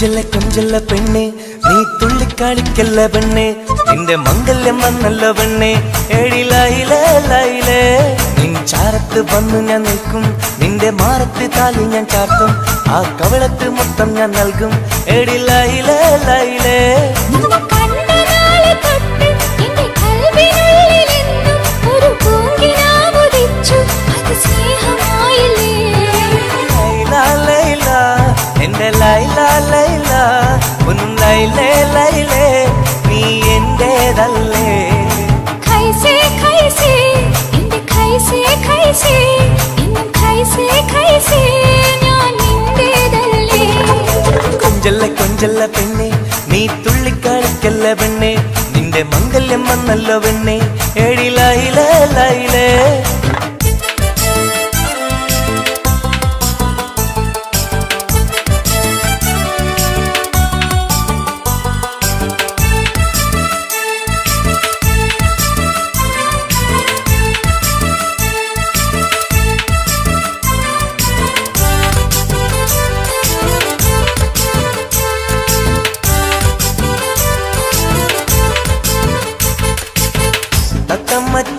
കൊഞ്ചല്ല പെണ്ണെ നീ തുള്ളിക്കാളിക്കല്ല പെണ്ണെ നിന്റെ മംഗല്യം വന്നല്ല പെണ്ണെ എഴിലയിലേ നിൻ ചാരത്ത് വന്നു ഞാൻ നിൽക്കും നിന്റെ മാറത്ത് താലി ഞാൻ ചാർത്തും ആ കവളത്ത് മൊത്തം ഞാൻ നൽകും എഴിലയിലേ എന്റെ ലൈല ലൈല ഒന്നും ലൈലേ ലൈലേ നീ എന്റേതല്ലേ ഖൈസേ ഖൈസേ എന്റെ ഖൈസേ ഖൈസേ ഇന്നും ഖൈസേ ഖൈസേ ഞാൻ നിന്റേതല്ലേ കൊഞ്ചല്ല പെണ്ണെ നീ തുള്ളിക്കളിക്കല്ല പെണ്ണെ നിന്റെ മംഗല്യം വന്നല്ലോ പെണ്ണെ എഴിലയിലേ ലൈലേ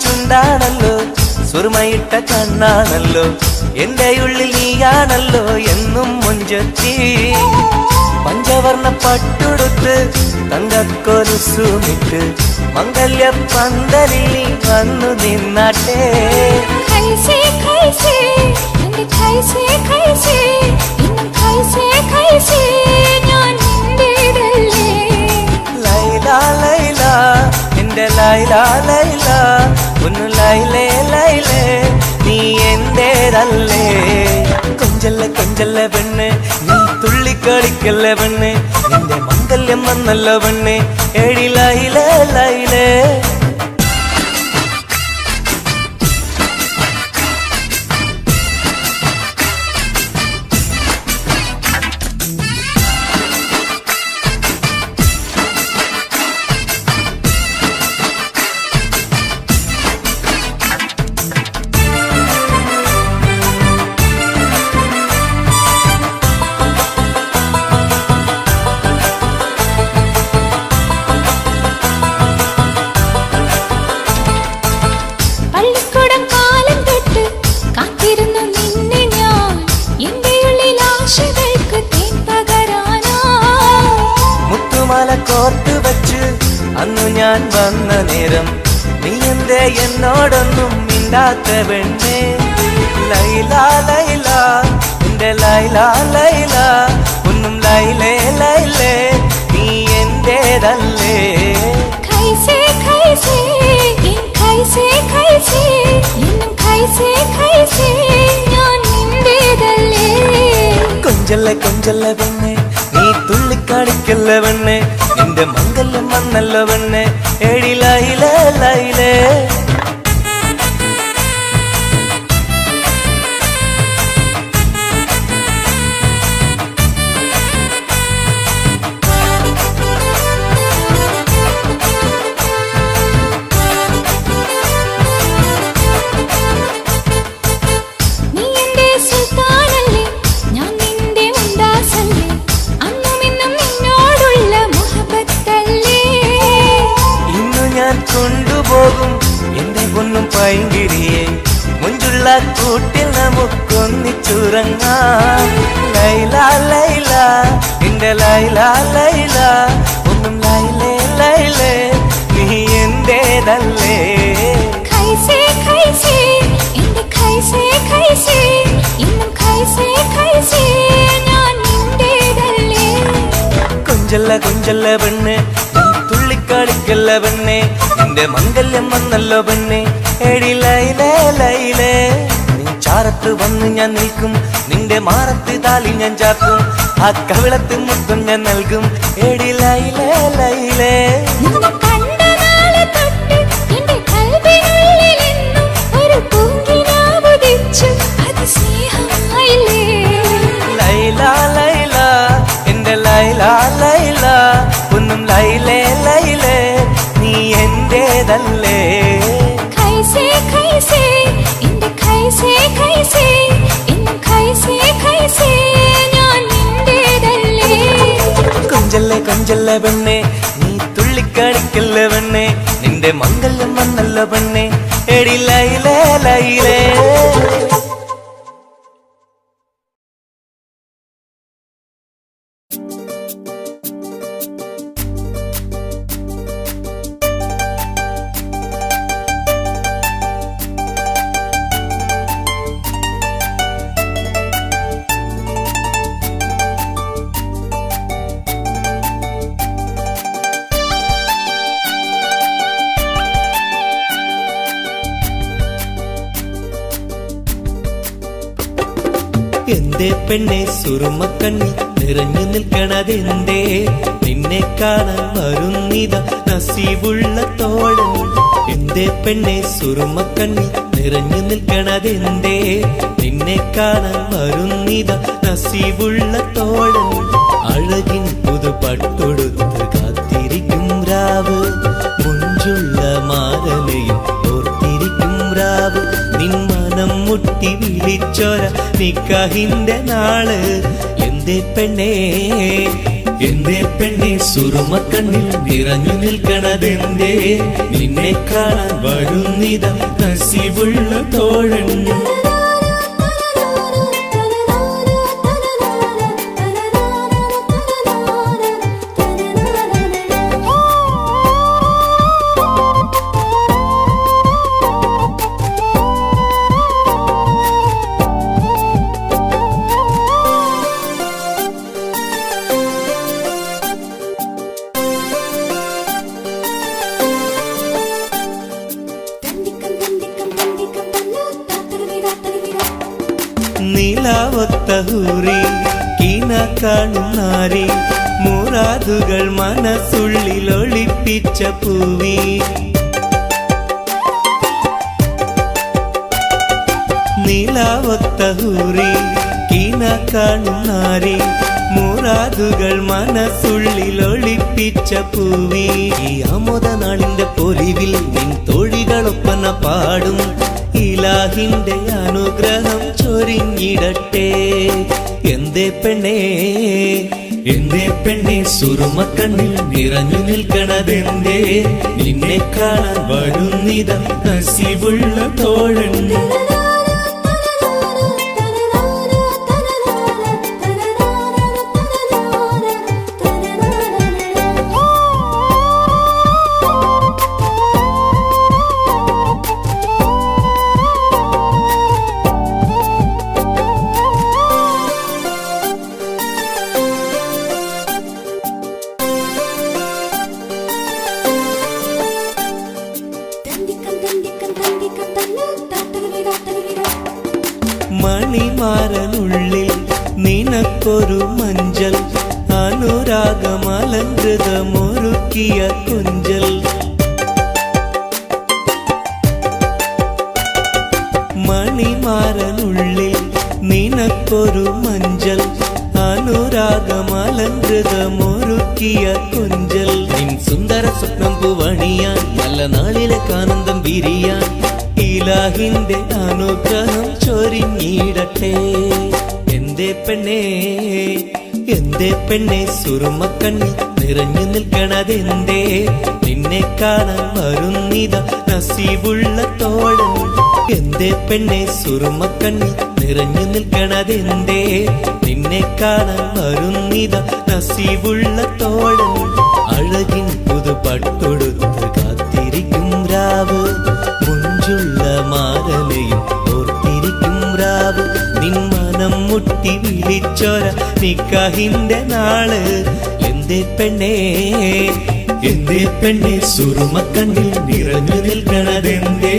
ചുണ്ടാണല്ലോ സുറുമയിട്ട കണ്ണാണല്ലോ എന്റെ ഉള്ളിൽ നീയാണല്ലോ എന്നും മുഞ്ചത്തി പഞ്ചവർണ്ണ പട്ടുടുത്ത് തങ്കക്കൊലുസുമിട്ട് മംഗല്യ പന്തലിൽ നീ വന്നു നിന്നാട്ടെ ഖൈസേ ഖൈസേ എന്റെ ഖൈസേ ഖൈസേ ഇന്നും ഖൈസേ ഖൈസേ ഞാൻ നിന്റേതല്ലേ ലൈല ലൈല എന്റെ ലൈല ലൈല ഒന്ന് ലൈലേ ലൈലേ നീ എന്റേതല്ലേ കൊഞ്ചല്ല പെണ്ണ് നീ തുള്ളിക്കളിക്കല്ല പെണ്ണ് നിന്റെ മംഗല്യം വന്നല്ലോ പെണ്ണ് എഴിലയിലേ ലൈലേ കോർത്ത് വെച്ച് അന്നു ഞാൻ വന്ന നേരം നീ എന്തേ എന്നോടൊന്നും മിണ്ടാത്ത പെണ്ണേ ലൈല ലൈല എന്റെ ലൈല ലൈല ഒന്നും ലൈലേ ലൈലേ നീ എന്റേതല്ലേ ഖൈസേ ഖൈസേ ഖൈസേ ഖൈസേ ഇന്നും ഖൈസേ ഖൈസേ ഞാൻ നിന്റേതല്ലേ കൊഞ്ചല്ല പെണ്ണെ നീ തുള്ളിക്കാടിക്കല്ല പെണ്ണെ നിന്റെ മംഗല്യം വന്നല്ലോ പെണ്ണെ എഴിലയിലേ ലൈലേ കൊണ്ടുപോകും എന്റെ പൊന്നും പൈങ്കിരിയെ മുഞ്ചുള്ള കൂട്ടിൽ നമുക്കൊന്നിച്ചുറങ്ങാം ലൈല ലൈല എന്റെ ലൈല ലൈല ഒന്നും ലൈലേ ലൈലേ നീ എന്റേതല്ലേ ഖൈസേ ഖൈസേ എന്റെ ഖൈസേ ഖൈസേ ഇന്നും ഖൈസേ ഖൈസേ ഞാൻ നിന്റേതല്ലേ കൊഞ്ചല്ല പെണ്ണ് തുള്ളിക്കാളിക്കല്ല പെണ്ണെ നിന്റെ മംഗല്യം വന്നല്ലോ പെണ്ണെ എഴിലയിലേ ലൈലേ നീ ചാരത്ത് വന്ന് ഞാൻ നിൽക്കും നിന്റെ മാറത്ത് താലി ഞാൻ ചാർത്തും ആ കവിളത്ത് മുത്തം ഞാൻ നൽകും എഴിലയിലേ ലൈലേ ലൈല ലൈല എന്റെ ലൈല ലൈല ഒന്നും ലൈലേ ലൈലേ നീ എന്റേതല്ലേ ഖൈസേ ഖൈസേ എന്റെ ഖൈസേ ഖൈസേ ഇന്നും ഖൈസേ ഖൈസേ ഞാൻ നിന്റേതല്ലേ തുള്ളിച്ചല്ല പെണ്ണെ, നീ തുള്ളിക്കളിക്കല്ല പെണ്ണെ, നിന്റെ മംഗല്യം വന്നല്ല പെണ്ണെ, എടി ലൈലേ ലൈലേ. എന്തേ പെണ്ണെ സുറുമക്കണ്ണി നിറഞ്ഞു നിൽക്കണതെന്തേ, നിന്നെ കാണാൻ വരുന്നിത നസീബുള്ള തോഴൻ. എന്തേ പെണ്ണെ സുറുമക്കണ്ണി നിറഞ്ഞു നിൽക്കണതെന്തേ, നിന്നെ കാണാൻ വരുന്നിത നസീബുള്ള തോഴൻ. അഴകിൻ പുതുപട്ടൊടുത്ത് കാത്തിരിക്കും രാവ്, മുഞ്ചുള്ള മാരലയും ഓർത്തിരിക്കും രാവ്. നിൻ മനം മുട്ടി വിളിച്ചോര നിക്കാഹിന്റെ നാള്. എന്തേ പെണ്ണേ എന്തേ പെണ്ണെ സുറുമക്കണ്ണിൽ നിറഞ്ഞു നിൽക്കണതെന്തേ, നിന്നെ കാണാൻ വരുന്നിത നസീബുള്ള തോഴൻ. നീലാവത്തഹൂറി കീന കാണും നാരി, മുറാദുകൾ മനസ്സുള്ളിൽ ഒളിപ്പിച്ച പൂവി. നീലാവത്തഹൂറി കീന കാണും നാരി, മുറാദുകൾ മനസ്സുള്ളിൽ ഒളിപ്പിച്ച പൂവി. ഈ ആമോദ നാളിന്റെ പൊലിവിൽ നിൻ തോഴികളൊപ്പന പാടും, ഇലാഹിന്റെ അനുഗ്രഹം ചൊരിഞ്ഞിടട്ടെ. എന്തേ പെണ്ണേ എന്തേ പെണ്ണെ സുറുമക്കണ്ണിൽ നിറഞ്ഞു നിൽക്കണതെന്തേ, നിന്നെ കാണാൻ വരുന്നിത നസീബുള്ള തോഴൻ. മണിമാരനുള്ളിൽ നിനക്കൊരു മഞ്ചൽ, അനുരാഗമലങ്കൃതമൊരുക്കിയ കുഞ്ചൽ. മണിമാരനുള്ളിൽ നിനക്കൊരു മഞ്ചൽ, അനുരാഗമലങ്കൃതമൊരുക്കിയ കുഞ്ചൽ. നിൻ സുന്ദര സ്വപ്നം പൂവണിയാൻ, നല്ല നാളിലെ ആനന്ദം വിരിയാൻ, ഇലാഹിന്റെ അനുഗ്രഹം ചൊരിഞ്ഞിടട്ടെ. എന്തേ പെണ്ണേ എന്തേ പെണ്ണെ സുറുമക്കണ്ണി നിറഞ്ഞു നിൽക്കണതെന്തേ, നിന്നെ കാണാൻ വരുന്നിത നസീബുള്ള തോഴൻ. എന്തേ പെണ്ണെ സുറുമക്കണ്ണി നിറഞ്ഞു നിൽക്കണതെന്തേ, നിന്നെ കാണാൻ വരുന്നിത നസീബുള്ള തോഴൻ. അഴകിൻ പുതുപട്ടൊടുത്ത് കാത്തിരിക്കും രാവ്, മുഞ്ചുള്ള മാരലയും ഓർത്തിരിക്കും രാവ്. നിൻ മനം മുട്ടി വിളിച്ചോര നിക്കാഹിന്റെ നാള്. എന്തേ പെണ്ണേ എന്തേ പെണ്ണെ സുറുമക്കണ്ണിൽ നിറഞ്ഞു നിൽക്കണതെന്തേ,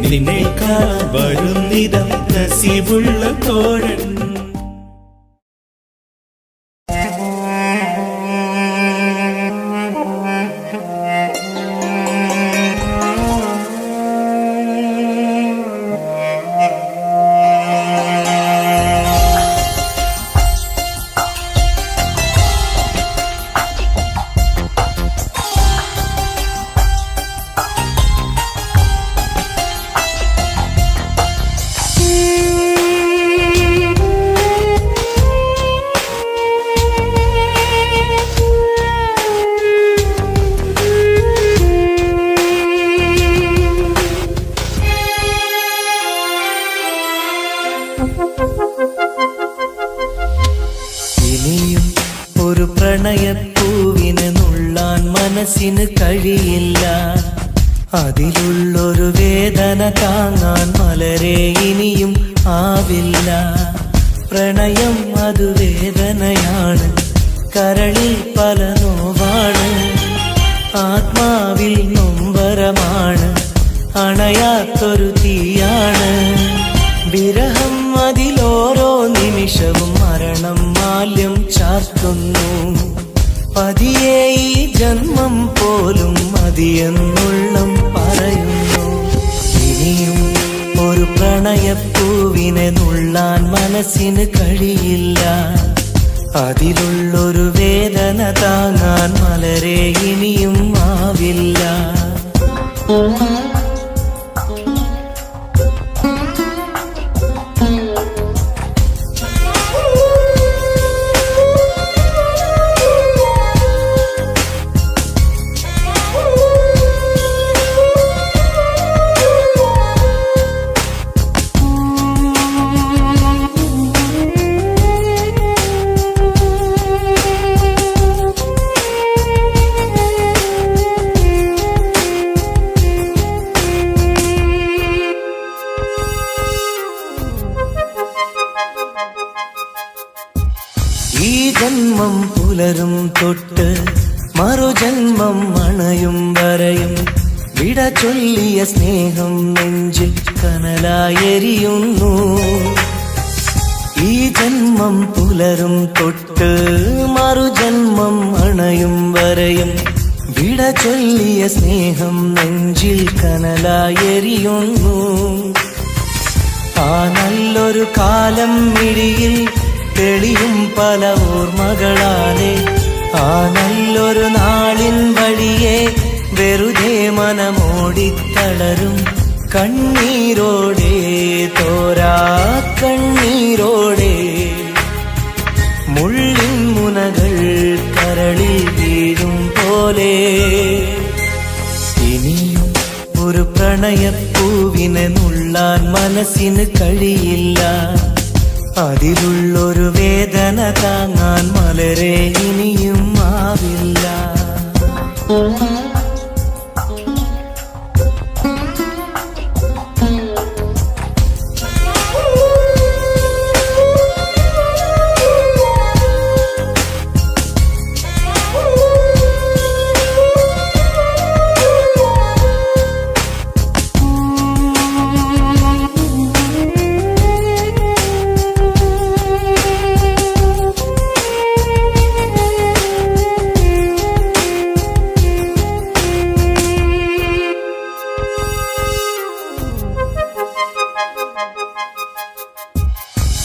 നിന്നെ കാണാൻ വരുന്നിത നസീബുള്ള തോഴൻ. ഇനിയും ഒരു പ്രണയപ്പൂവിനെ നുള്ളാൻ മനസ്സിന് കഴിയില്ല. അതിലുള്ളൊരു വേദന താങ്ങാൻ മലരെ ഇനിയും ആവില്ല. പ്രണയം അത് വേദനയാണ്, കരളിൽ പല നോവാണ്, ആത്മാവിൽ നൊമ്പരമാണ്, അണയാത്തൊരു തീയാണ്. വിരഹം അതിലോരോ നിമിഷവും മരണം മാല്യം ചാർത്തുന്നു. പതിയെ ഈ ജന്മം പോലും മതിയെന്നുള്ളം പറയുന്നു. ഇനിയും ഒരു പ്രണയപ്പൂവിനെ നുള്ളാൻ മനസ്സിന് കഴിയില്ല. അതിലുള്ളൊരു വേദന താങ്ങാൻ മലരെ ഇനിയും ആവില്ല. ഈ ജന്മം പുലരും തൊട്ട് മറുജന്മം അണയും വരെയും വിട ചൊല്ലിയ സ്നേഹം നെഞ്ചിൽ കനലായെരിയുന്നു. ഈ ജന്മം പുലരും തൊട്ട് മറുജന്മം അണയും വരെയും വിട ചൊല്ലിയ സ്നേഹം നെഞ്ചിൽ കനലായെരിയുന്നു. ആ നല്ലൊരു കാലം മിഴിയിൽ തെളിയും പല ഓർമ്മകളാലെ, ആ നല്ലൊരു നാളിൻ വഴിയെ വെറുതെ മനമോടിത്തളരും കണ്ണീരോടെ, തോരാ കണ്ണീരോടെ. മുള്ളിൻ മുനകൾ കരളിൽ വീഴും പോലെ. ഇനിയും ഒരു പ്രണയപ്പൂവിനെ നുള്ളാൻ മനസ്സിന് കഴിയില്ല. അതിലുള്ളൊരു വേദന താങ്ങാൻ മലരെ ഇനിയും ആവില്ല.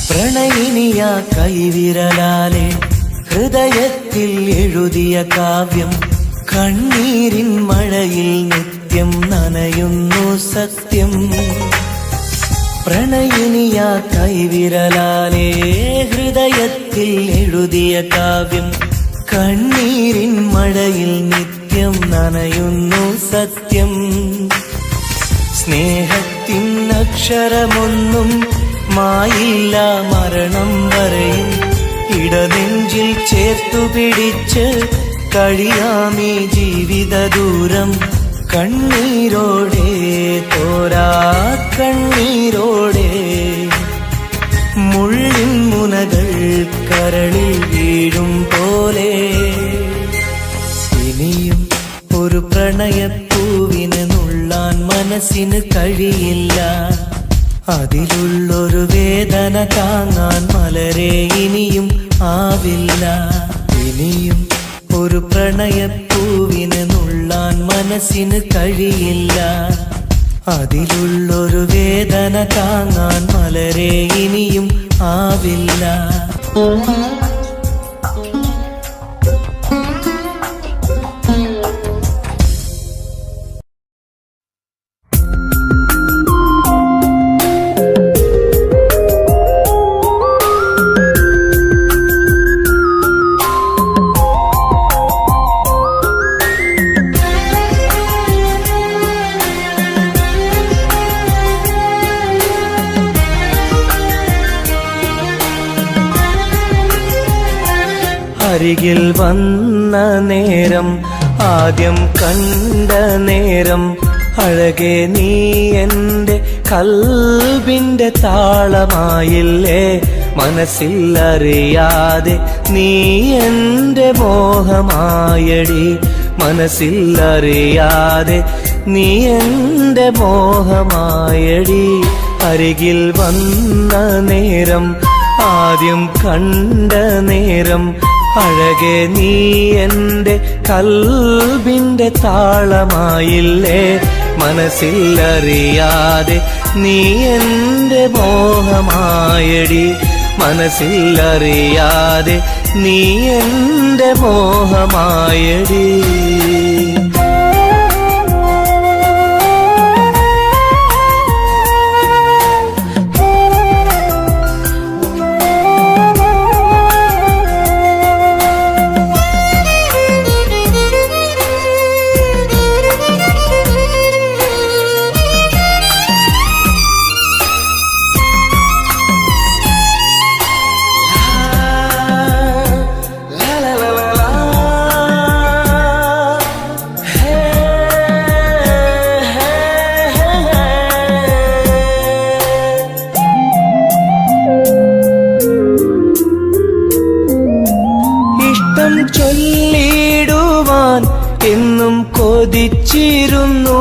പ്രണയിനിയ കൈവിരലാലെ ഹൃദയത്തിൽ എഴുതിയ കാവ്യം കണ്ണീരിൻ മഴയിൽ നിത്യം നനയുന്നു സത്യം. പ്രണയിനിയ കൈവിരലാലെ ഹൃദയത്തിൽ എഴുതിയ കാവ്യം കണ്ണീരിൻ മഴയിൽ നിത്യം നനയുന്നു സത്യം. സ്നേഹത്തിൻ അക്ഷരമൊന്നും മായില്ല മരണം വരെയും, ഇടനെഞ്ചിൽ ചേർത്തു പിടിച്ച് കഴിയാമീ ജീവിത ദൂരം കണ്ണീരോടെ, തോരാ കണ്ണീരോടെ. മുള്ളിൻ മുനകൾ കരളിൽ വീഴും പോലെ. ഇനിയും ഒരു പ്രണയപ്പൂവിനെ നുള്ളാൻ മനസ്സിന് കഴിയില്ല. അതിലുള്ളൊരു വേദന താങ്ങാൻ മലരെ ഇനിയും ആവില്ല. ഇനിയും ഒരു പ്രണയപ്പൂവിനെ നുള്ളാൻ മനസ്സിന് കഴിയില്ല. അതിലുള്ളൊരു വേദന താങ്ങാൻ മലരെ ഇനിയും ആവില്ല. അരികിൽ വന്ന നേരം ആദ്യം കണ്ട നേരം അഴകെ നീ എൻ്റെ കൽബിൻ്റെ താളമായില്ലേ മനസ്സിലറിയാതെ നീ എൻ്റെ മോഹമായടി മനസ്സിലറിയാതെ നീ എൻ്റെ മോഹമായടി അരികിൽ വന്ന നേരം ആദ്യം കണ്ട നേരം അഴകെ നീ എൻ്റെ കൽബിൻ്റെ താളമായില്ലേ മനസ്സിലറിയാതെ നീ എൻ്റെ മോഹമായടി മനസ്സിലറിയാതെ നീ എൻ്റെ മോഹമായടി ചൊല്ലിടുവാൻ എന്നും കൊതിച്ചിരുന്നു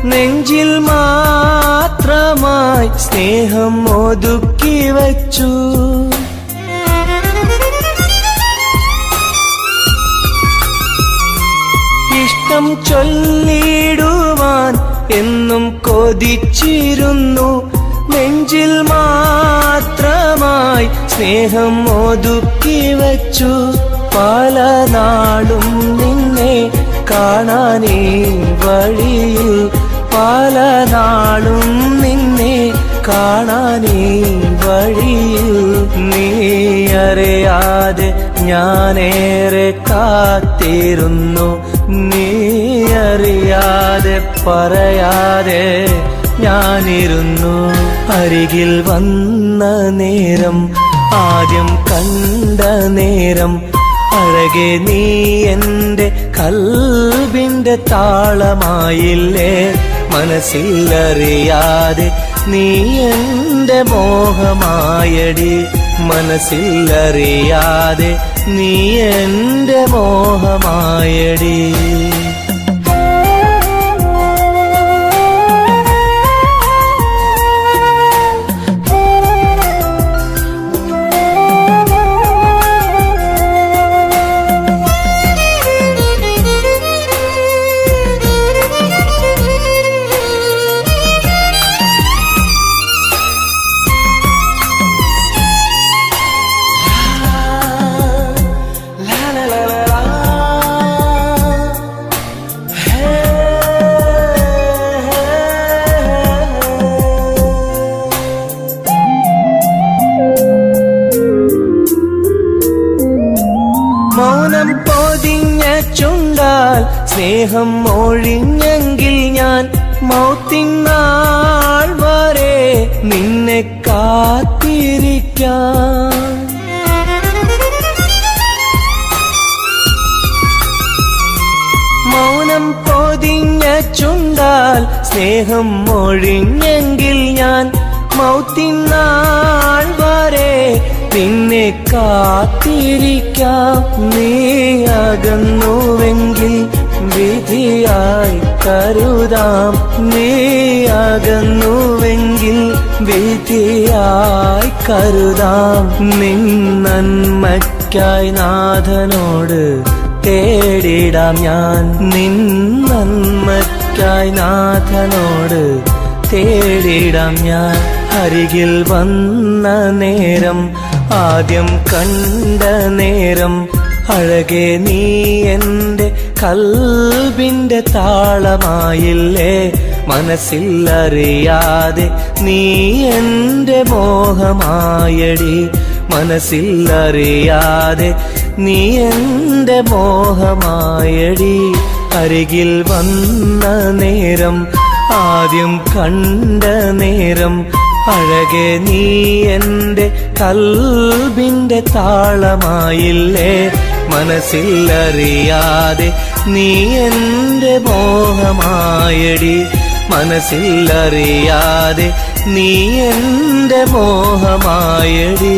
നെഞ്ചിൽ മാത്രമായി സ്നേഹം ഒതുക്കി വച്ചു ഇഷ്ടം ചൊല്ലിടുവാൻ എന്നും കൊതിച്ചിരുന്നു നെഞ്ചിൽ മാത്രമായി സ്നേഹം ഒതുക്കി വച്ചു പല നാളും നിന്നെ കാണാനേ വഴിയിൽ പല നാളും നിന്നെ കാണാനേ വഴിയിൽ നീ അറിയാതെ ഞാനേറെ കാത്തിരുന്നു നീ അറിയാതെ പറയാതെ ഞാനിരുന്നു അരികിൽ വന്ന നേരം ആദ്യം കണ്ട നേരം അഴകെ നീ എൻ്റെ കൽബിൻ്റെ താളമായില്ലേ മനസ്സിലറിയാതെ നീ എൻ്റെ മോഹമായടി മനസ്സിലറിയാതെ നീ എൻ്റെ മോഹമായടി മൗനം പൊതിഞ്ഞ ചുണ്ടാൽ സ്നേഹം ഒഴിഞ്ഞെങ്കിൽ ഞാൻ മൗത്തിൻ നാൾ വരെ നിന്നെ കാത്തിരിക്കാം മൗനം പൊതിഞ്ഞ ചുണ്ടാൽ സ്നേഹം ഒഴിഞ്ഞെങ്കിൽ ഞാൻ മൗത്തിൻ നാൾ വരെ നിന്നെ കാത്തിരിക്കാം നീ അകന്നുവെങ്കിൽ വിധിയായി കരുതാം നീ അകന്നുവെങ്കിൽ വിധിയായി കരുതാം നിൻ നന്മയ്ക്കായി നാഥനോട് തേടിടാം ഞാൻ നിൻ നന്മയ്ക്കായി നാഥനോട് തേടിടാം ഞാൻ അരികിൽ വന്ന നേരം ആദ്യം കണ്ട നേരം അഴകെ നീ എൻ്റെ കൽബിൻ്റെ താളമായില്ലേ മനസ്സിലറിയാതെ നീ എൻ്റെ മോഹമായടി മനസ്സിലറിയാതെ നീ എൻ്റെ മോഹമായടി അരികിൽ വന്ന നേരം ആദ്യം കണ്ട നേരം അഴകെ നീ എൻ്റെ കൽബിൻ്റെ താളമായില്ലേ, മനസ്സിലറിയാതെ നീ എൻ്റെ മോഹമായടി, മനസ്സിലറിയാതെ നീ എൻ്റെ മോഹമായടി.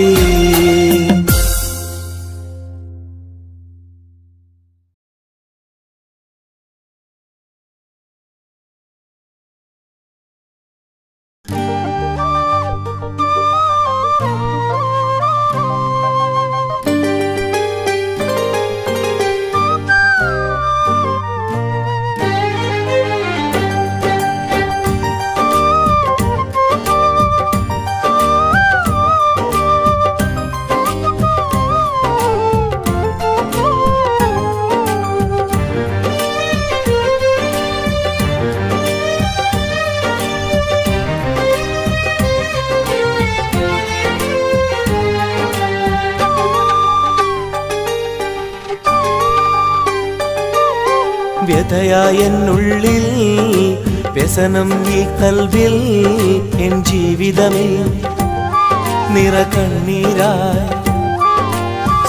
വ്യഥയായെന്നുള്ളിൽ വ്യസനം ഈ കൽവിൽ, എൻ ജീവിതമേ നിറകണ്ണീരായി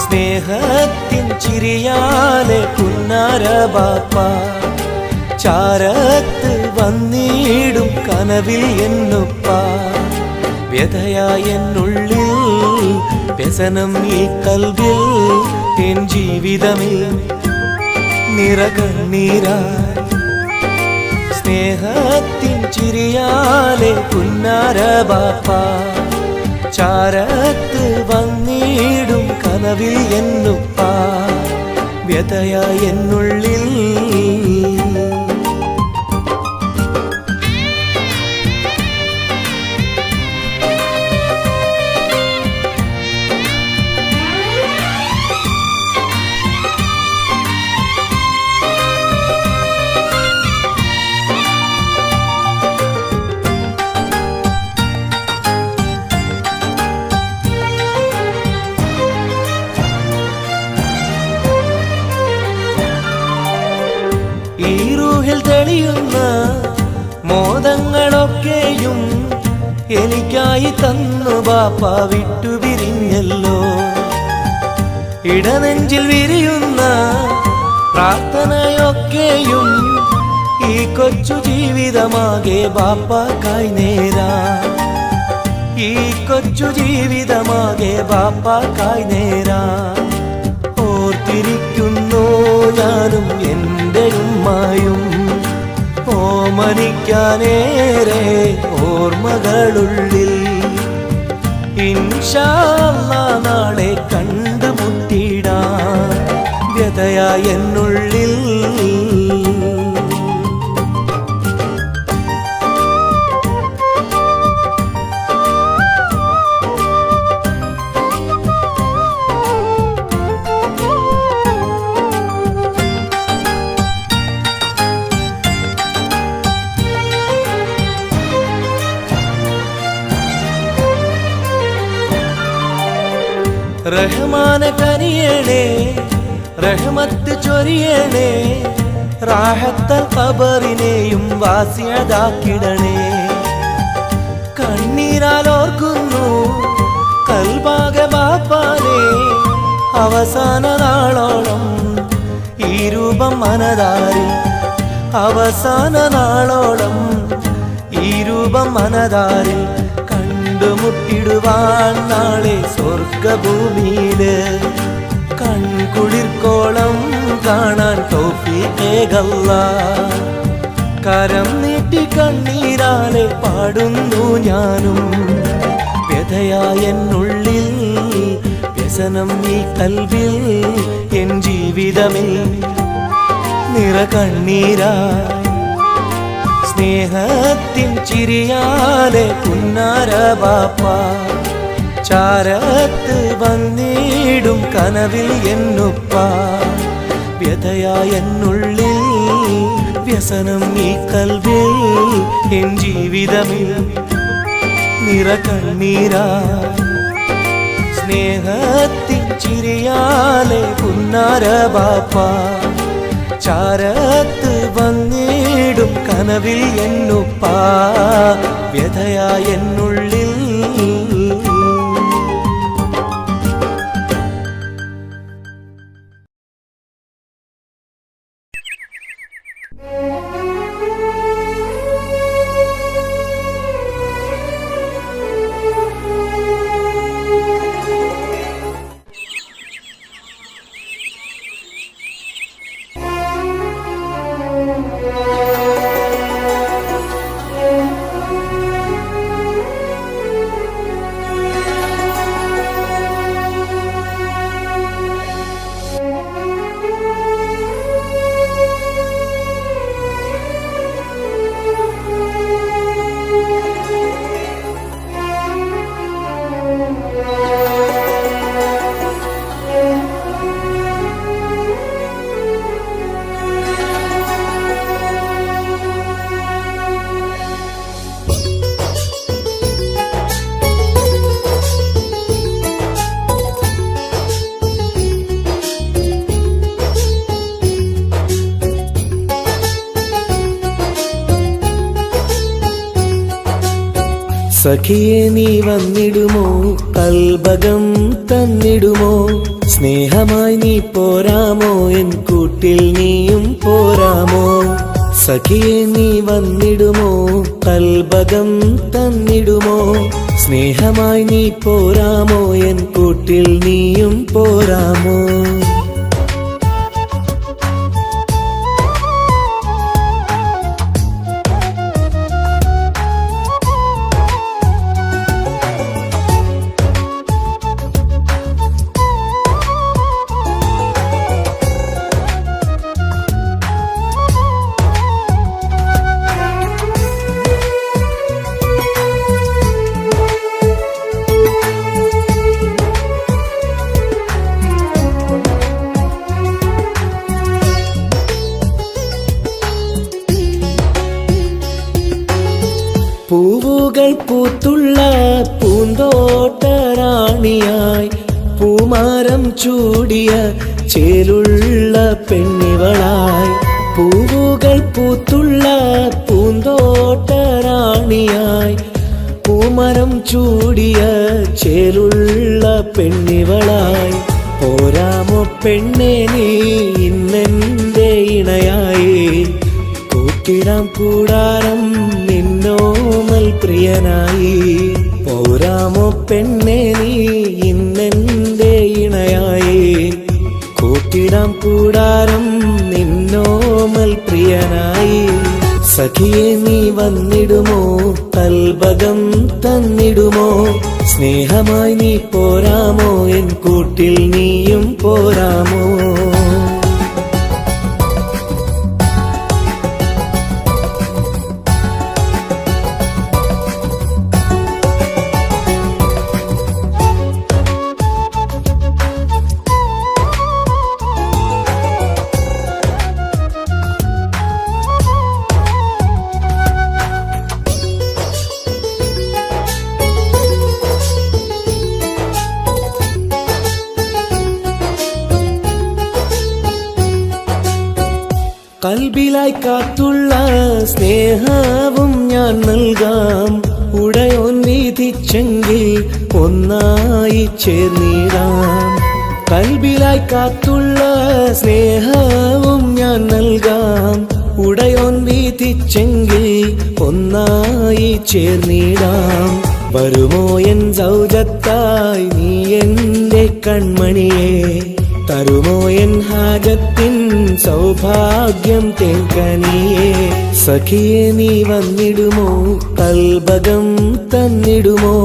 സ്നേഹത്തിൻ ചിരിയാലെ പുന്നാര ബാപ്പ, ചാരത്ത് വന്നിടും കനവിൽ എന്നുപ്പ. വ്യഥയായെന്നുള്ളിൽ വ്യസനം ഈ കൽവിൽ, എൻ ജീവിതമേ നിറകണ്ണീരായി സ്നേഹത്തിൻ ചിരിയാലെ പുന്നാര ബാപ്പ, ചാരത്ത് വന്നിടും കനവിൽ എന്നുപ്പ. വ്യഥയായെന്നുള്ളിൽ ഈ റൂഹിൽ തെളിയുന്ന മോദങ്ങളൊക്കെയും എനിക്കായി തന്നു ബാപ്പ വിട്ടുപിരിഞ്ഞല്ലോ. ഇടനെഞ്ചിൽ വിരിയുന്ന പ്രാർത്ഥനയൊക്കെയും ഈ കൊച്ചു ജീവിതമാകെ ബാപ്പാക്കായി നേരാ, ഈ കൊച്ചു ജീവിതമാകെ ബാപ്പാക്കായി നേരാ. ഓർത്തിരിക്കുന്നു ഞാനും എൻ്റെ ഉമ്മായും, ഓമനിക്കാനേറെ ഓർമ്മകളുള്ളിൽ. ഇൻഷാ അല്ലാഹ് നാളെ കണ്ടുമുട്ടിടാൻ വ്യഥയായെന്നുള്ളിൽ. റഹ്മാനെ കനിയണേ, റഹ്മത്ത് ചൊരിയണേ, റാഹത്തൽ ഖബറിനെയും വാസിയതാക്കിടണേ. കണ്ണീരാൽ ഓർക്കുന്നു കൽബാകെ ബാപ്പാനെ, അവസാന നാളോളം ഈ രൂപം മനതാരിൽ, അവസാന നാളോളം ഈ രൂപം മനതാരിൽ. കണ്ടുമുട്ടിടുവാൻ നാളെ സ്വർഗഭൂമിയില്, കൺകുളിർക്കോളം കാണാൻ തൗഫീഖേകല്ലാഹ്. കരം നീട്ടി കണ്ണീരാലെ പാടുന്നു ഞാനും. വ്യഥയായെന്നുള്ളിൽ വ്യസനം ഈ കൽവിൽ, എൻ ജീവിതമേ നിറകണ്ണീരായി സ്നേഹത്തിൻ ചിരിയാലെ പുന്നാര ബാപ്പ, ചാരത്ത് വന്നിടും കനവിൽ എന്നുപ്പ. വ്യഥയായെന്നുള്ളിൽ വ്യസനം ഈ കൽവിൽ, എൻ ജീവിതമേ നിറകണ്ണീരായി സ്നേഹത്തിൻ ചിരിയാലെ പുന്നാര ബാപ്പ, ചാരത്ത് വന്നിടും കനവിൽ എന്നുപ്പ. വ്യഥയായെന്നുള്ളിൽ സഖിയെ നീ വന്നിടുമോ കൽബകം തന്നിടുമോ സ്നേഹമായി നീ പോരാമോ എൻ കൂട്ടിൽ നീയും പോരാമോ സഖിയെ നീ വന്നിടുമോ കൽബകം തന്നിടുമോ സ്നേഹമായി നീ പോരാമോ എൻ കൂട്ടിൽ നീയും പോരാമോ പൂവുകൾ പൂത്തുള്ള പൂന്തോട്ടറാണിയായി പൂമാരം ചൂടിയ ചേലുള്ള പെണ്ണിവളായി പൂവുകൾ പൂത്തുള്ള പൂന്തോട്ടറാണിയായി പൂമരം ചൂടിയ ചേലുള്ള പെണ്ണിവളായി പോരാമോ പെണ്ണെ നീ ഇന്നെന്റെ ഇണയായി കൂട്ടിടാം കൂടാരം നിന്നോമൽ പ്രിയനായി പോരാമോ പെണ്ണെ നീ ഇന്നെന്റെ ഇണയായി കൂട്ടിടാം കൂടാരം നിന്നോമൽ പ്രിയനായി സഖിയെ നീ വന്നിടുമോ കൽബകം തന്നിടുമോ സ്നേഹമായി നീ പോരാമോ എൻ കൂട്ടിൽ നീയും പോരാമോ കൽബിലായി കാത്തുള്ള സ്നേഹവും ഞാൻ നൽകാം ഉടയോൻ വിധിച്ചെങ്കിൽ ഒന്നായി ചേർന്നിടാം കൽബിലായി കാത്തുള്ള സ്നേഹവും ഞാൻ നൽകാം ഉടയോൻ വിധിച്ചെങ്കിൽ ഒന്നായി ചേർന്നിടാം വരുമോ എൻ സൗജത്തായി നീ എന്റെ കൺമണിയെ തരുമോ എൻ ഹാജത്തിൻ സൗഭാഗ്യം തേങ്കനിയേ സഖിയെ നീ വന്നിടുമോ കൽബകം തന്നിടുമോ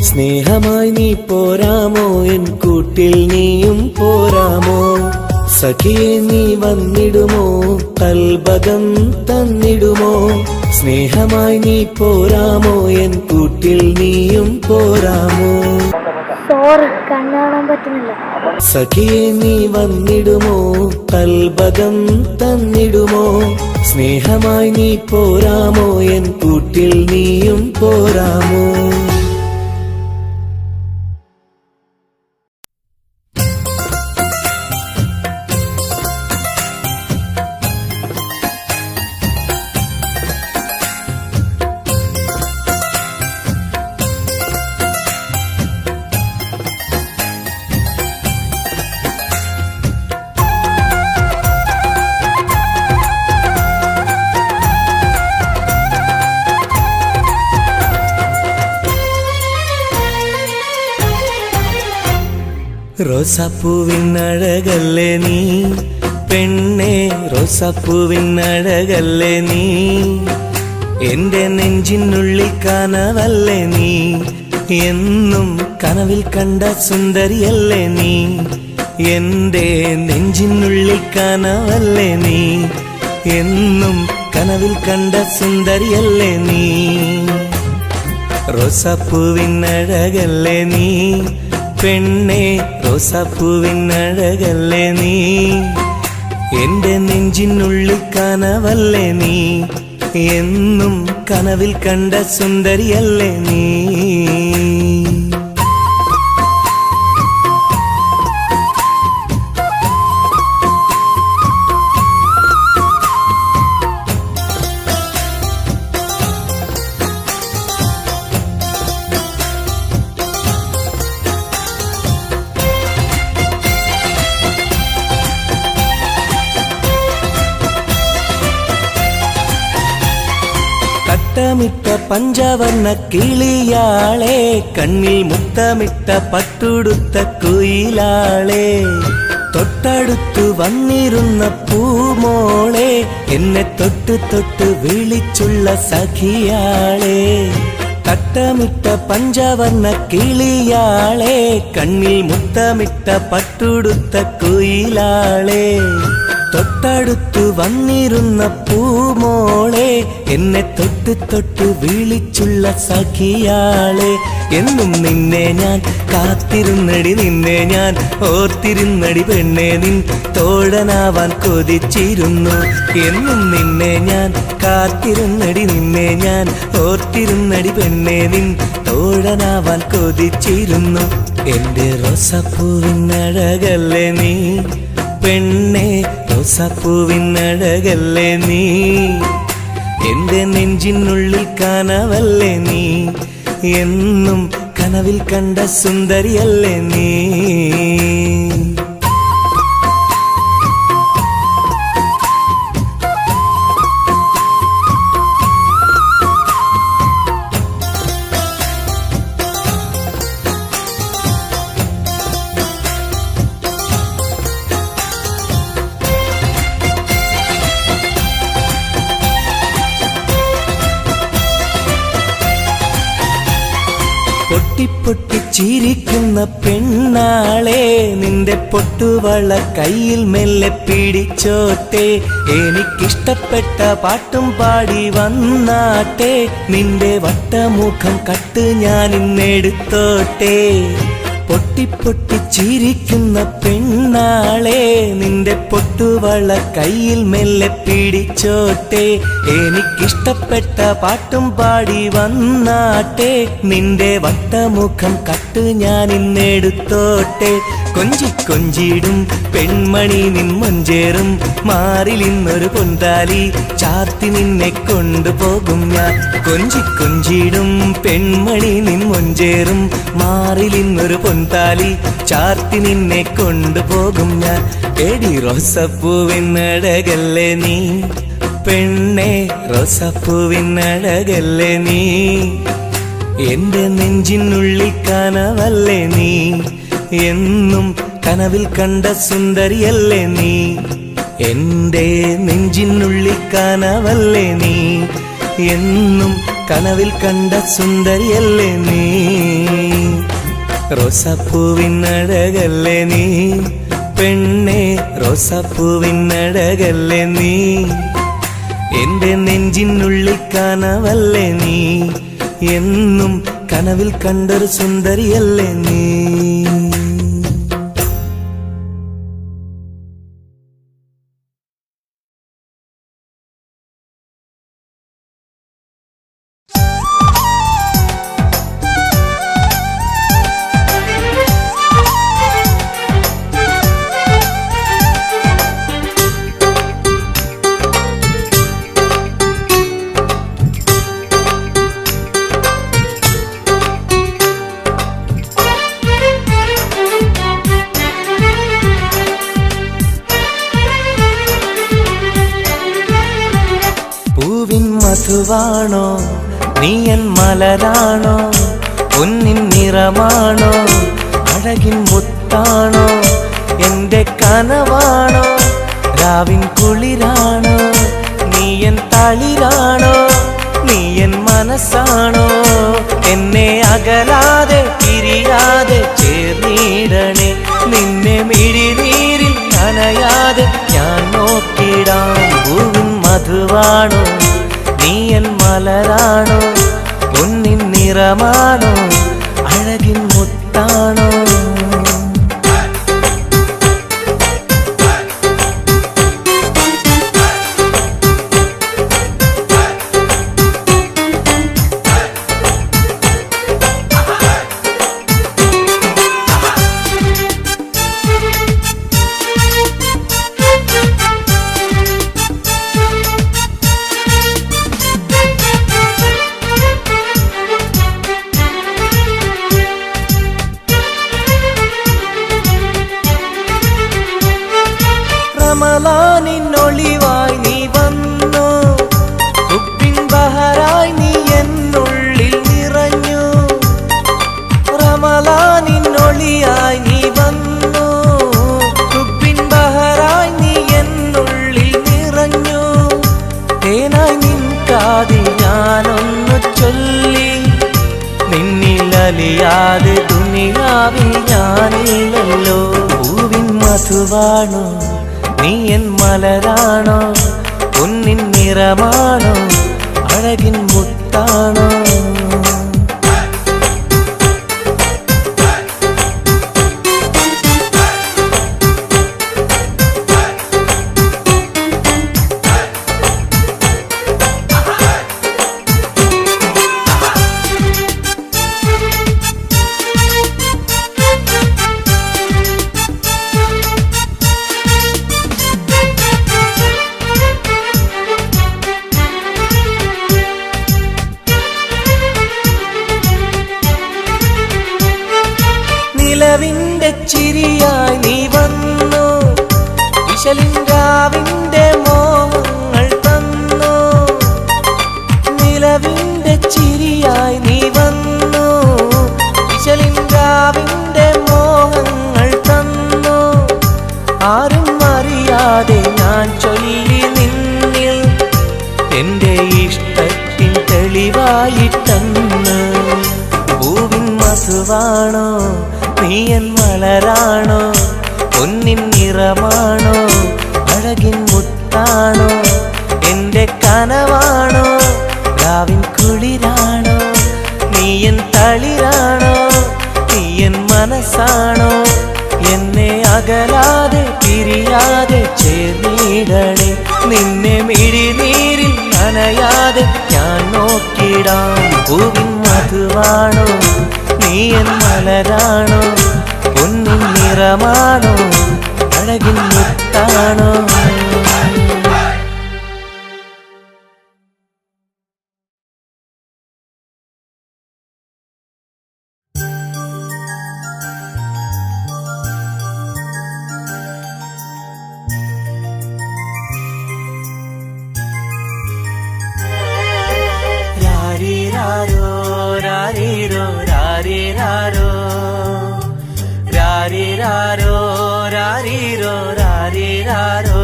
സ്നേഹമായി നീ പോരാമോ എൻ കൂട്ടിൽ നീയും പോരാമോ സഖിയെ നീ വന്നിടുമോ കൽബകം തന്നിടുമോ സ്നേഹമായി നീ പോരാമോ എൻ കൂട്ടിൽ നീയും പോരാമോ സോറി കണ്ണു കാണാൻ പറ്റുന്നില്ല സഖിയെ നീ വന്നിടുമോ കൽബകം തന്നിടുമോ സ്നേഹമായി നീ പോരാമോ എൻ കൂട്ടിൽ നീയും പോരാമോ റോസാപ്പൂവിൻ അഴകല്ലേ നീ പെണ്ണെ റോസാപ്പൂവിൻ അഴകല്ലേ നീ എന്റെ നെഞ്ചിനുള്ളിൽ കനവല്ലേ നീ എന്നും കനവിൽ കണ്ട സുന്ദരിയല്ലേ നീ എന്റെ നെഞ്ചിനുള്ളിൽ കനവല്ലേ നീ എന്നും കനവിൽ കണ്ട സുന്ദരിയല്ലേ നീ റോസാപ്പൂവിൻ അഴകല്ലേ നീ പെണ്ണെ റോസാപ്പൂവിൻ അഴകല്ലേ നീ എന്റെ നെഞ്ചിനുള്ളിൽ കനവല്ലേ നീ എന്നും കനവിൽ കണ്ട സുന്ദരിയല്ലേ നീ തട്ടമിട്ട പഞ്ചവർണ്ണ കിളിയാളെ, കണ്ണിൽ മുത്തമിട്ട പട്ടുടുത്ത കുയിലാളെ, തൊട്ടടുത്തു വന്നിരുന്ന പൂമോളെ, എന്നെ തൊട്ട് തൊട്ട് വിളിച്ചുള്ള സഖിയാളെ. തട്ടമിട്ട പഞ്ചവർണ്ണ കിളിയാളെ, കണ്ണിൽ മുത്തമിട്ട പട്ടുടുത്ത കുയിലാളെ, തൊട്ടടുത്തു വന്നിരുന്ന പൂമോളെ, എന്നെ തൊട്ട് തൊട്ട് വിളിച്ചുള്ള സഖിയാളെ. എന്നും നിന്നെ ഞാൻ കാത്തിരുന്നടി, നിന്നെ ഞാൻ ഓർത്തിരുന്നടി പെണ്ണെ, നിൻ തോഴനാവാൻ കൊതിച്ചിരുന്നു. എന്നും നിന്നെ ഞാൻ കാത്തിരുന്നടി, നിന്നെ ഞാൻ ഓർത്തിരുന്നടി പെണ്ണെ, നിൻ തോഴനാവാൻ കൊതിച്ചിരുന്നു. എന്റെ റോസാപ്പൂവിനഴകല്ലേ നീ പെണ്ണെ, റോസാപ്പൂവിനഴകല്ലേ നീ, എന്റെ നെഞ്ചിനുള്ളിൽ കനവല്ലേ നീ, എന്നും കനവിൽ കണ്ട സുന്ദരിയല്ലേ നീ. പൊട്ടി ചിരിക്കുന്ന പെണ്ണാളെ, നിന്റെ പൊട്ടുവള കയ്യിൽ മെല്ലെ പിടിച്ചോട്ടെ, എനിക്കിഷ്ടപ്പെട്ട പാട്ടും പാടി വന്നാട്ടെ, നിന്റെ വട്ടമുഖം കട്ട് ഞാൻ ഇന്നെടുത്തോട്ടെ. പൊട്ടി ചിരിക്കുന്ന പെണ്ണാളെ, നിന്റെ പൊട്ടുവള കയ്യിൽ മെല്ലെ പിടിച്ചോട്ടെ, എനിക്കിഷ്ടപ്പെട്ട പാട്ടും പാടി വന്നാട്ടെ, നിന്റെ വട്ടമുഖം കട്ട് ഞാൻ ഇന്നെടുത്തോട്ടെ. കൊഞ്ചിടും പെൺമണി നിൻ മൊഞ്ചേറും മാറിലിന്നൊരു പൊന്താലി ചാർത്തി നിന്നെ കൊണ്ടുപോകും ഞാൻ. കൊഞ്ചിടും പെൺമണി നിൻ മൊഞ്ചേറും മാറിലിന്നൊരു പൊന്താലി ചാർത്തി നിന്നെ കൊണ്ടുപോകും ഞാൻ. എടി റോസാപ്പൂവിനഴകല്ലേ നീ പെണ്ണെ, റോസാപ്പൂവിനഴകല്ലേ നീ, എന്റെ നെഞ്ചിനുള്ളിൽ കനവല്ലേ നീ, എന്നും കനവിൽ കണ്ട സുന്ദരിയല്ലേ നീ, എന്റെ നെഞ്ചിനുള്ളിൽ കനവല്ലേ നീ, എന്നും കനവിൽ കണ്ട സുന്ദരിയല്ലേ നീ. റോസാപ്പൂവിനഴകല്ലേ നീ പെണ്ണെ, റോസാപ്പൂവിനഴകല്ലേ നീ, എന്റെ നെഞ്ചിനുള്ളിൽ കനവല്ലേ നീ, എന്നും കനവിൽ കണ്ടൊരു സുന്ദരിയല്ലേ നീ. മധുവാണോ നീയൻ മലരാണോ, പൊന്നിൻ നിറമാണോ, അഴകിൻ മുത്താണോ, എന്റെ കനവാണോ, രാവിൻ കുളിരാണോ, നീയൻ തളിരാണോ, നീയൻ മനസ്സാണോ, എന്നെ അകലാതെ പിരിയാതെ ചേർന്നിടണേ, നിന്നെ മിഴിനീരിൽ നനയാതെ ഞാൻ നോക്കിടാം. പൂവിൻ മധുവാണോ നീയൻ മലരാണോ, പൊന്നിൻ നിറമാണോ, അഴകിൻ മുത്താണോ. റമളാനിനൊളിവായി നീ വന്നു, ഹുബ്ബിൻ ബഹറായി നീ അലിയാതെ ദുനിയാവിൽ ഞാനില്ലല്ലോ. പൂവിൻ മധുവാണോ നീ എൻ മലരാണോ, പൊന്നിൻ നിറമാണോ അഴകിൻ മുത്താണോ. നിലവിന്റെ ചിരിയായി നീ വന്നു, വിശലിൻകാവിന്റെ മോഹങ്ങൾ തന്നു. നിലവിന്റെ ചിരിയായി നീ വന്നു, വിശലിൻകാവിന്റെ മോഹങ്ങൾ തന്നു. ആരും അറിയാതെ ഞാൻ ചൊല്ലി നിന്നിൽ എന്റെ ഇഷ്ടത്തിൻ തെളിവായിട്ടന്ന്. പൂവിൻ മധുവാണോ നീ എൻ മലരാണോ, പൊന്നിൻ നിറമാണോ അഴകിൻ മുത്താണോ. എന്റെ കനവാണോ രാവിൻ കുളിരാണോ, നീ എൻ തളിരാണോ, നീ എൻ മനസ്സാണോ. എന്നെ അകലാതെ പിരിയാതെ ചേർന്നിടണേ, നിന്നെ മിഴിനീരിൽ നനയാതെ ഞാൻ നോക്കിടാം. പൂവിൻ മധുവാണോ നീ എൻ മലരാണോ, പൊന്നിൻ നിറമാണോ അഴകിൻ മുത്താണോ. രാരിരാരോ രാരിരോ രാരിരാരോ, രാരിരാരോ രാരിരോ രാരിരാരോ.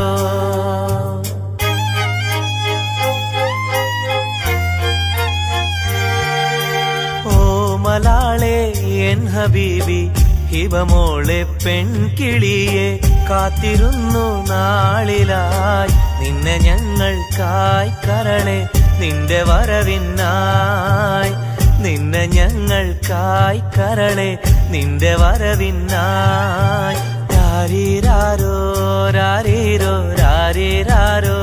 ഓ മലാളെ എൻ ഹബീബി ഹിബമോളെ പെൺകിളിയെ, കാത്തിരുന്നു നാളിലായി നിന്നെ ഞങ്ങൾക്കായി കരളെ, നിന്റെ വരവിനായി നിന്നെ ഞങ്ങൾക്കായി കരളെ, നിന്റെ വരവിനായി. രാരിരാരോ രാരിരോ രാരിരാരോ.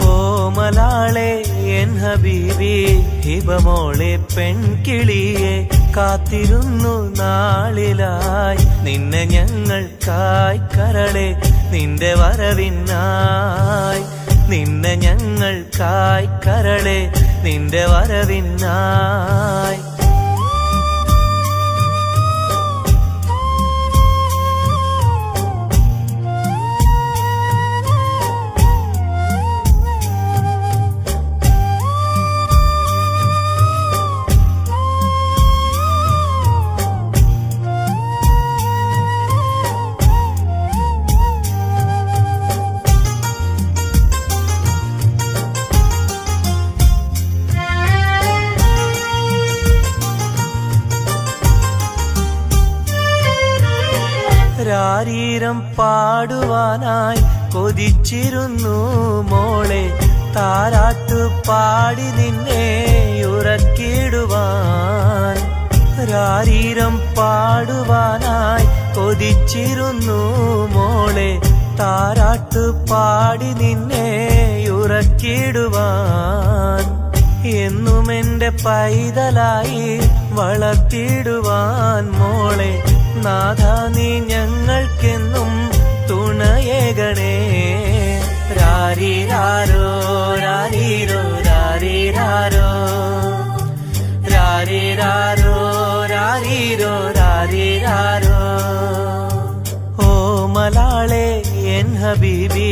ഓ മലാളെ എൻ ഹബീബി ഹിബമോളെ പെൺകിളിയെ, കാത്തിരുന്നു നാളിലായി നിന്നെ ഞങ്ങൾക്കായി കരളെ, നിന്റെ വരവിനായി നിന്നെ ഞങ്ങൾക്കായി കരളെ, നിന്റെ വരവിനായി. രാരീരം പാടുവാനായി കൊതിച്ചിരുന്നു മോളെ, താരാട്ടു പാടി നിന്നെ ഉറക്കിടുവാൻ. രാരീരം പാടുവാനായി കൊതിച്ചിരുന്നു മോളെ, താരാട്ടു പാടി നിന്നെ ഉറക്കിടുവാൻ. എന്നും എന്റെ പൈതലായി വളർത്തിടുവാൻ മോളെ, നാഥ നീ ഞങ്ങൾക്കെന്നും തുണയേകണേ. രാരിരാരോ രാരിരോ രാരിരാരോ, രാരിരാരോ രാരിരോ രാരിരാരോ. ഓ മലാളെ എൻ ഹബീബി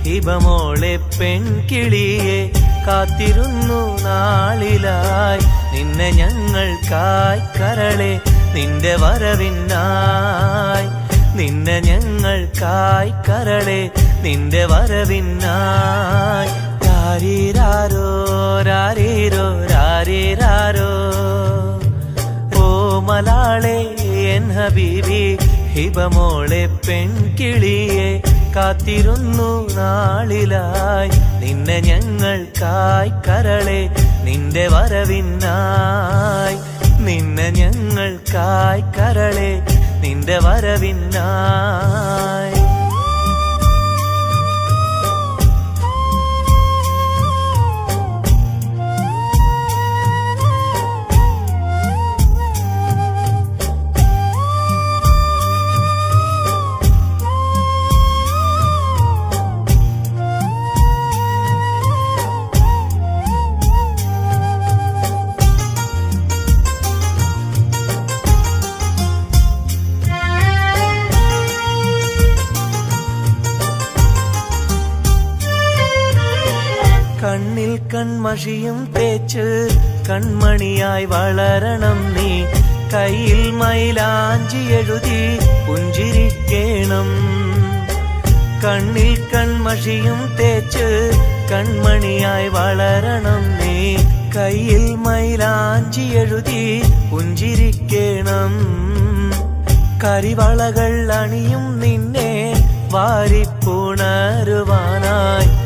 ഹിബമോളെ പെൺകിളിയെ, കാത്തിരുന്നു നാളിലായി നിന്നെ ഞങ്ങൾക്കായി കരളെ, നിന്റെ വരവിനായി നിന്നെ ഞങ്ങൾക്കായി കരളെ, നിന്റെ വരവിനായി. രാരിരാരോ രാരിരോ രാരിരാരോ. മലാളെ എൻ ഹബീബി ഹിബമോളെ പെൺകിളിയെ കാത്തിരുന്നു നാളിലായി നിന്നെ ഞങ്ങൾക്കായി കരളെ നിന്റെ വരവിനായി നിന്നെ ഞങ്ങൾക്കായി കരളെ നിന്റെ വരവിനായി കണ്ണിൽ കൺമഷിയും തേച്ച് കൺമണിയായി വളരണം നീ കയ്യിൽ മൈലാഞ്ചി എഴുതി പുഞ്ചിരിക്കേണം കണ്ണിൽ കൺമഷിയും തേച്ച് കൺമണിയായി വളരണം നീ കയ്യിൽ മൈലാഞ്ചി എഴുതി പുഞ്ചിരിക്കേണം കരിവളകൾ അണിയും നിന്നെ വാരിപ്പുണരുവാനായി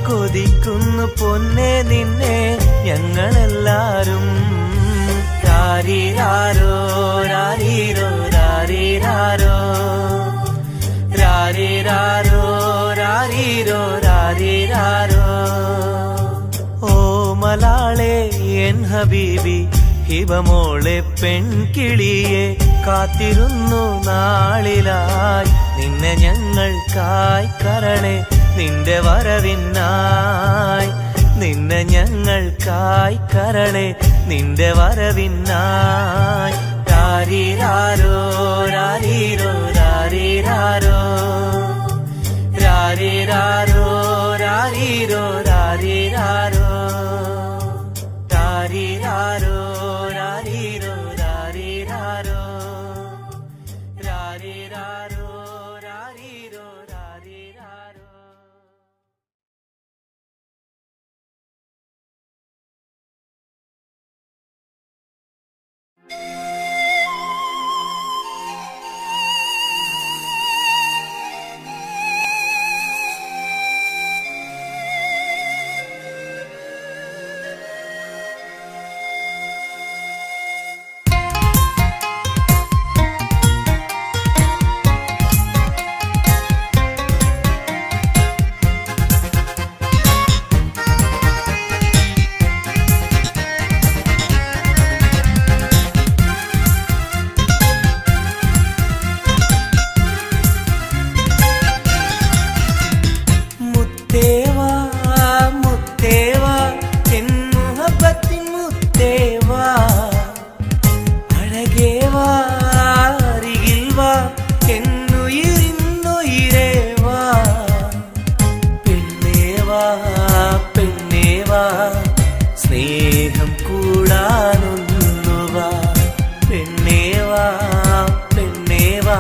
കൊതിക്കുന്നു പൊന്നെ നിന്നെ ഞങ്ങളെല്ലാരും രാരീരാരോ രാരീരോ രാരീരാരോ രാരീരാരോ രാരീരോ രാരീരാരോ ഓ മലാളെ എൻ ഹബീബി ഹിബമോളെ പെൺകിളിയെ കാത്തിരുന്നു നാളിലായി നിന്നെ ഞങ്ങൾക്കായി കരളെ നിന്റെ വരവിനായി നിന്നെ ഞങ്ങൾക്കായി കരളെ നിന്റെ വരവിനായി രാരീരാരോ രാരീരോ രാരീരാരോ രാരീരാരോ രാരീരോ രാരീരാരോ രാരീരാരോ രാരീരോ രാരീരാരോ രാരീരാരോ രാരീരോ രാരീരാരോ സ്നേഹം കൂടാനൊന്നുവാ പെണ്ണേവാ പെണ്ണേവാ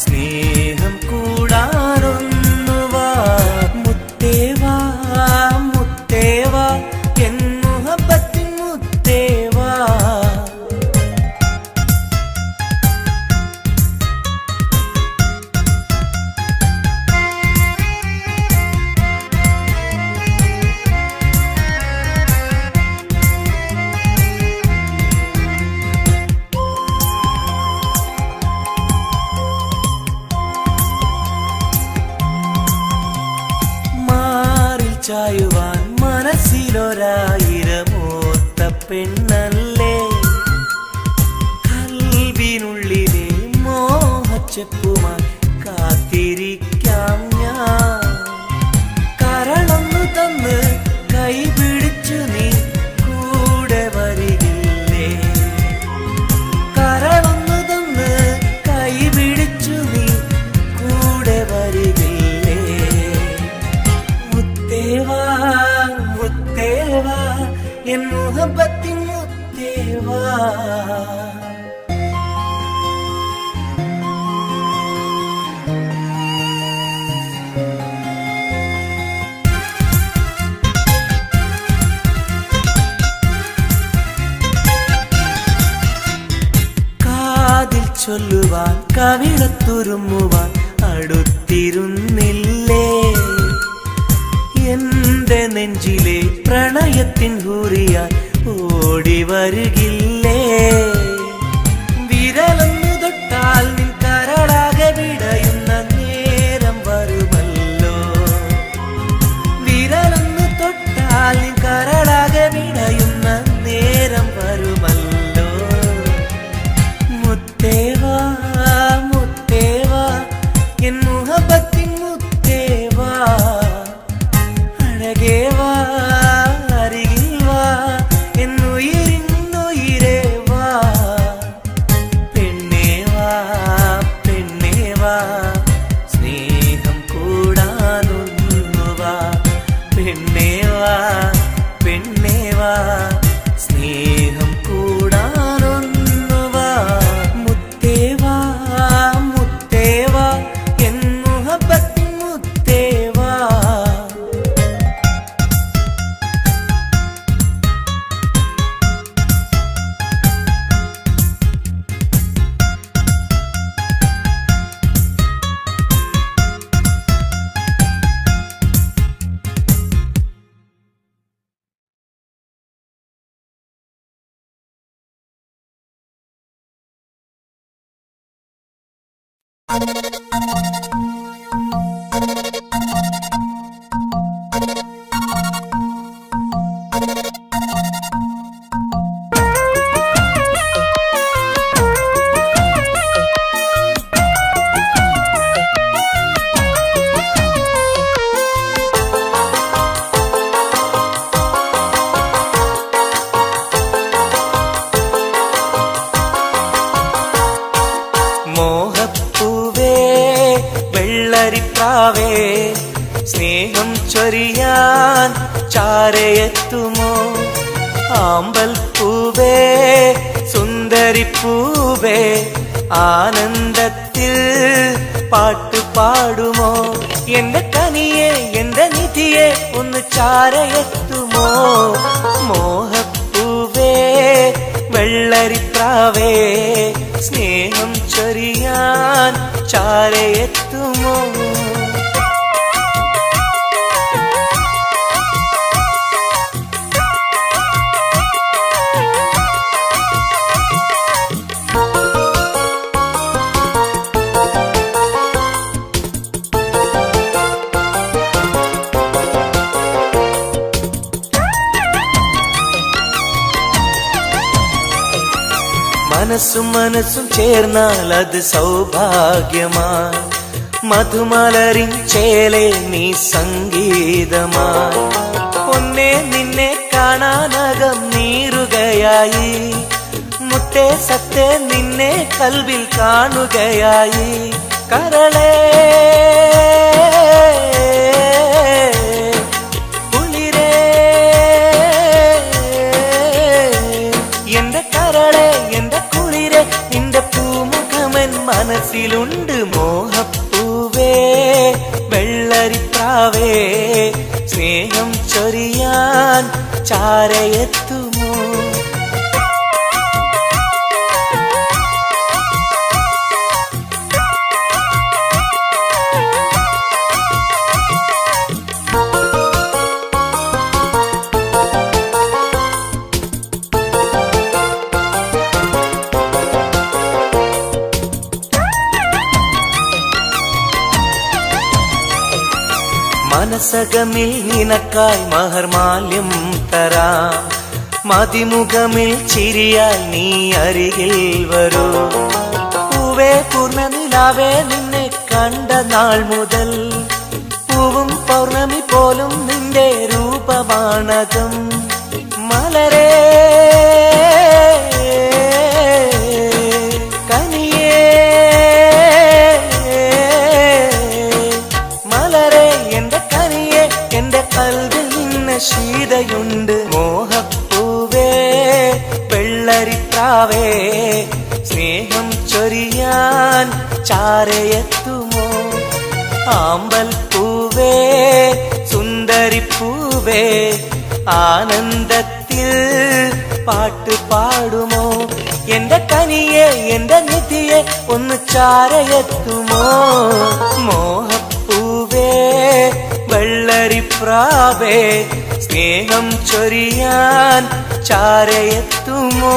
സ്നേഹം കൂടാനൊന്നുവാ മുത്തേവാ മുത്തേവാ എൻ മുഹബത്തിൻ മുത്തേവാ ചായുവാൻ മനസ്സിലൊരായിരമോത്ത പെണ്ണല്ലേ കൽവിനുള്ളിലെ മോഹച്ചെപ്പുമായി കാത്തിരിക്കാം ഞാൻ കരളൊന്നു തന്ന് കൈപിടിച്ചു നീ കൂടെ വരികില്ലേ കരളൊന്നു തന്ന് കൈപിടിച്ചു നീ കൂടെ വരികില്ലേ മുത്തേവാ മുത്തേവാ എൻ മുഹബത്തിൻ മുത്തേവാ ചുംബിക്കുവാൻ കവിളത്തുരുമ്മുവാൻ അടുത്തിരുന്നില്ലേ? എന്റെ നെഞ്ചിലെ പ്രണയത്തിൻ ഹൂറിയാൻ ഓടി വരുകില്ലേ? വിരലൊന്നു തൊട്ടാൽ നിൻ കരളാകെ വിടയുന്ന നേരം വരുമല്ലോ. വിരലൊന്നു തൊട്ടാൽ നിൻ കരളാകെ വിടയുന്ന നേരം വരുമല്ലോ. മുത്തേവാ മുത്തേവാ എൻ മുഹബത്തിൻ മുത്തേവാ, അഴകേവാ അരികിൽ വാ എന്നുയിരിന്നുയിരേ വാ. പെണ്ണേവാ പെണ്ണേവാ സ്നേഹം കൂടാനൊന്നുവാ. പെണ്ണേവാ പെണ്ണേവാ സ്നേഹം കൂടാനൊന്നുവാ. മുത്തേവാ മുത്തേവാ എൻ മുഹബത്തിൻ മുത്തേവാ. മോഹപ്പൂവേ വെള്ളരിപ്രാവേ സ്നേഹം ചൊരിയാൻ ചാരയെത്തുമോ? ആമ്പൽ പൂവേ സുന്ദരിപ്പൂവേ ആനന്ദത്തിൽ പാട്ടുപാടുമോ? എന്റെ കനിയെ എന്റെ നിധിയെ ഒന്ന് ചാരയെത്തുമോ? മോഹപ്പൂവേ വെള്ളരിപ്രാവേ സ്നേഹം ചൊരിയാൻ ചാരയെത്തുമോ? മനസ്സും മനസ്സും ചേർന്നാൽ അത് സൗഭാഗ്യമായി. മധുമലരിൻ ചേലെ നീ സംഗീതമായി. പൊന്നെ നിന്നെ കാണാനകം നീറുകയായി. മുട്ടേ സത്തേ നിന്നെ കൽവിൽ കാണുകയായി. കരളേ കുളിരേ എന്റെ കരളേ എന്റെ കുളിരേ നിന്റെ പൂമുഖമൻ മനസ്സിലുണ്ട്. മോഹപ്പൂവേ വെള്ളരിപ്രാവേ സ്നേഹം ചൊരിയാൻ ചാരയെത്തുമോ? മനസകമിൽ നിനക്കായി മഹർമാല്യം തരാം. മതിമുഖമിൽ ചിരിയായി നീ അരികിൽ വരൂ. പൂവേ പൂർണ്ണനിലാവേ നിന്നെ കണ്ട നാൾ മുതൽ പൂവും പൗർണമി പോലും നിന്റെ രൂപമാണകം. മലരേ കനിയേ മലരേ എന്റെ കനിയെ എന്റെ കൽവിൽ നിന്ന ശീതയുണ്ട്. മോഹപ്പൂവേ വെള്ളരിപ്രാവേ സ്നേഹം ചൊരിയാൻ ചാരയെത്തുമോ? ആമ്പൽ പൂവേ സുന്ദരിപ്പൂവേ ആനന്ദത്തിൽ പാട്ട് പാടുമോ? എന്റെ കനിയെ എന്റെ നിധിയെ ഒന്ന് ചാരയെത്തുമോ? മോഹപ്പൂവേ വെള്ളരിപ്രാവേ സ്നേഹം ചൊരിയാൻ ചാരയെത്തുമോ?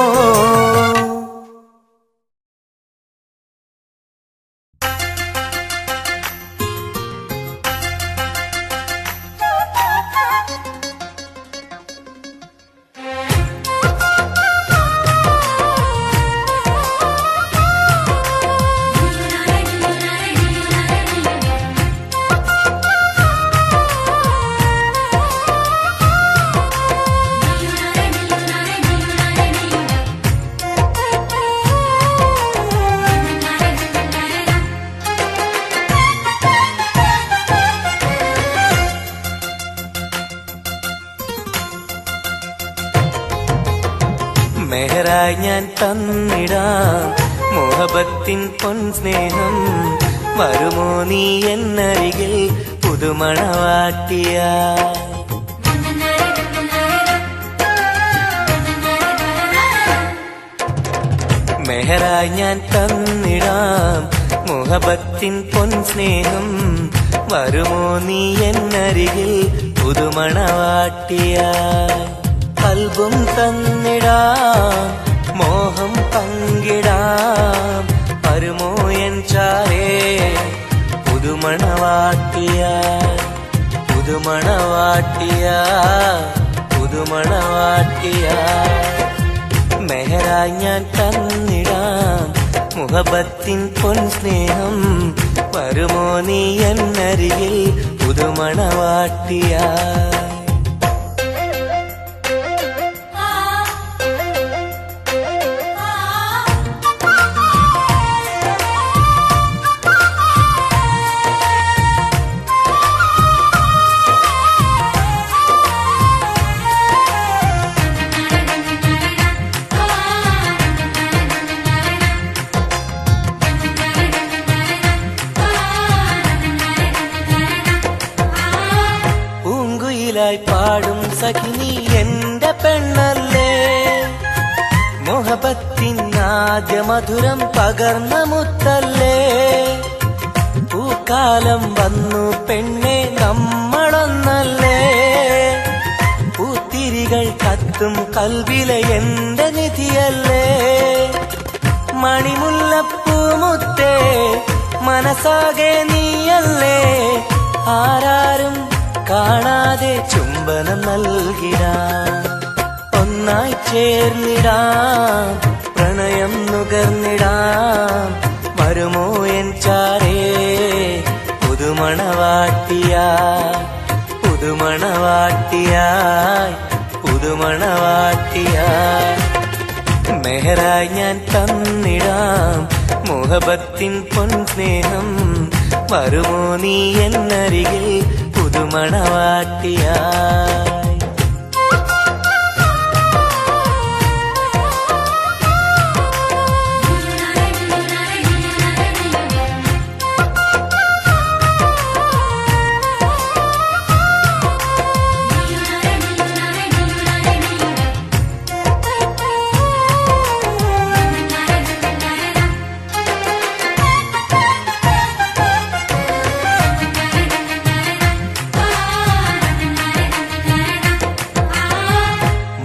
മെഹറായി ഞാൻ തന്നിടാം മോഹബത്തിൻ പൊൻസ്നേഹം. വരുമോ നീ എന്നരികിൽ പുതുമണവാട്ടിയ? മെഹറായി ഞാൻ തന്നിടാം മോഹബത്തിൻ പൊൻസ്നേഹം. വരുമോ നീ എന്നരികിൽ പുതുമണവാട്ടിയ? കൽബും തന്നിടാം മോഹം പങ്കിടാം. വരുമോ എൻ ചാരേ പുതുമണവാട്ടിയ? പുതുമണവാട്ടിയ പുതുമണവാട്ടിയ. മെഹറായി ഞാൻ തന്നിടാം മുഹബത്തിൻ പൊൻസ്നേഹം. വരുമോ നീ എന്നരികിൽ പുതുമണവാട്ടിയ? പാടും സഖിനി എന്റെ പെണ്ണല്ലേ, മോഹബത്തിൻ ആദ്യ മധുരം പകർന്ന മുത്തല്ലേ. പൂക്കാലം വന്നു പെണ്ണെ നമ്മളൊന്നല്ലേ, പൂത്തിരികൾ കത്തും കൽവിലെ എന്റെ നിധിയല്ലേ. മണിമുല്ലപ്പൂമുത്തേ മനസ്സാകെ നീയല്ലേ, ആരാരും കാണാതെ ചുംബനം നൽകിടാം. ഒന്നായി ചേർന്നിടാം, പ്രണയം നുകർന്നിടാം. വരുമോ എൻ ചാരേ പുതുമണവാട്ടിയായി, പുതുമണവാട്ടിയായി, പുതുമണവാട്ടിയായി. മെഹറായി ഞാൻ തന്നിടാം മോഹബത്തിൻ പൊൻസ്നേഹം. വരുമോ നീ എന്നരികിൽ പുതുമണവാട്ടിയായി.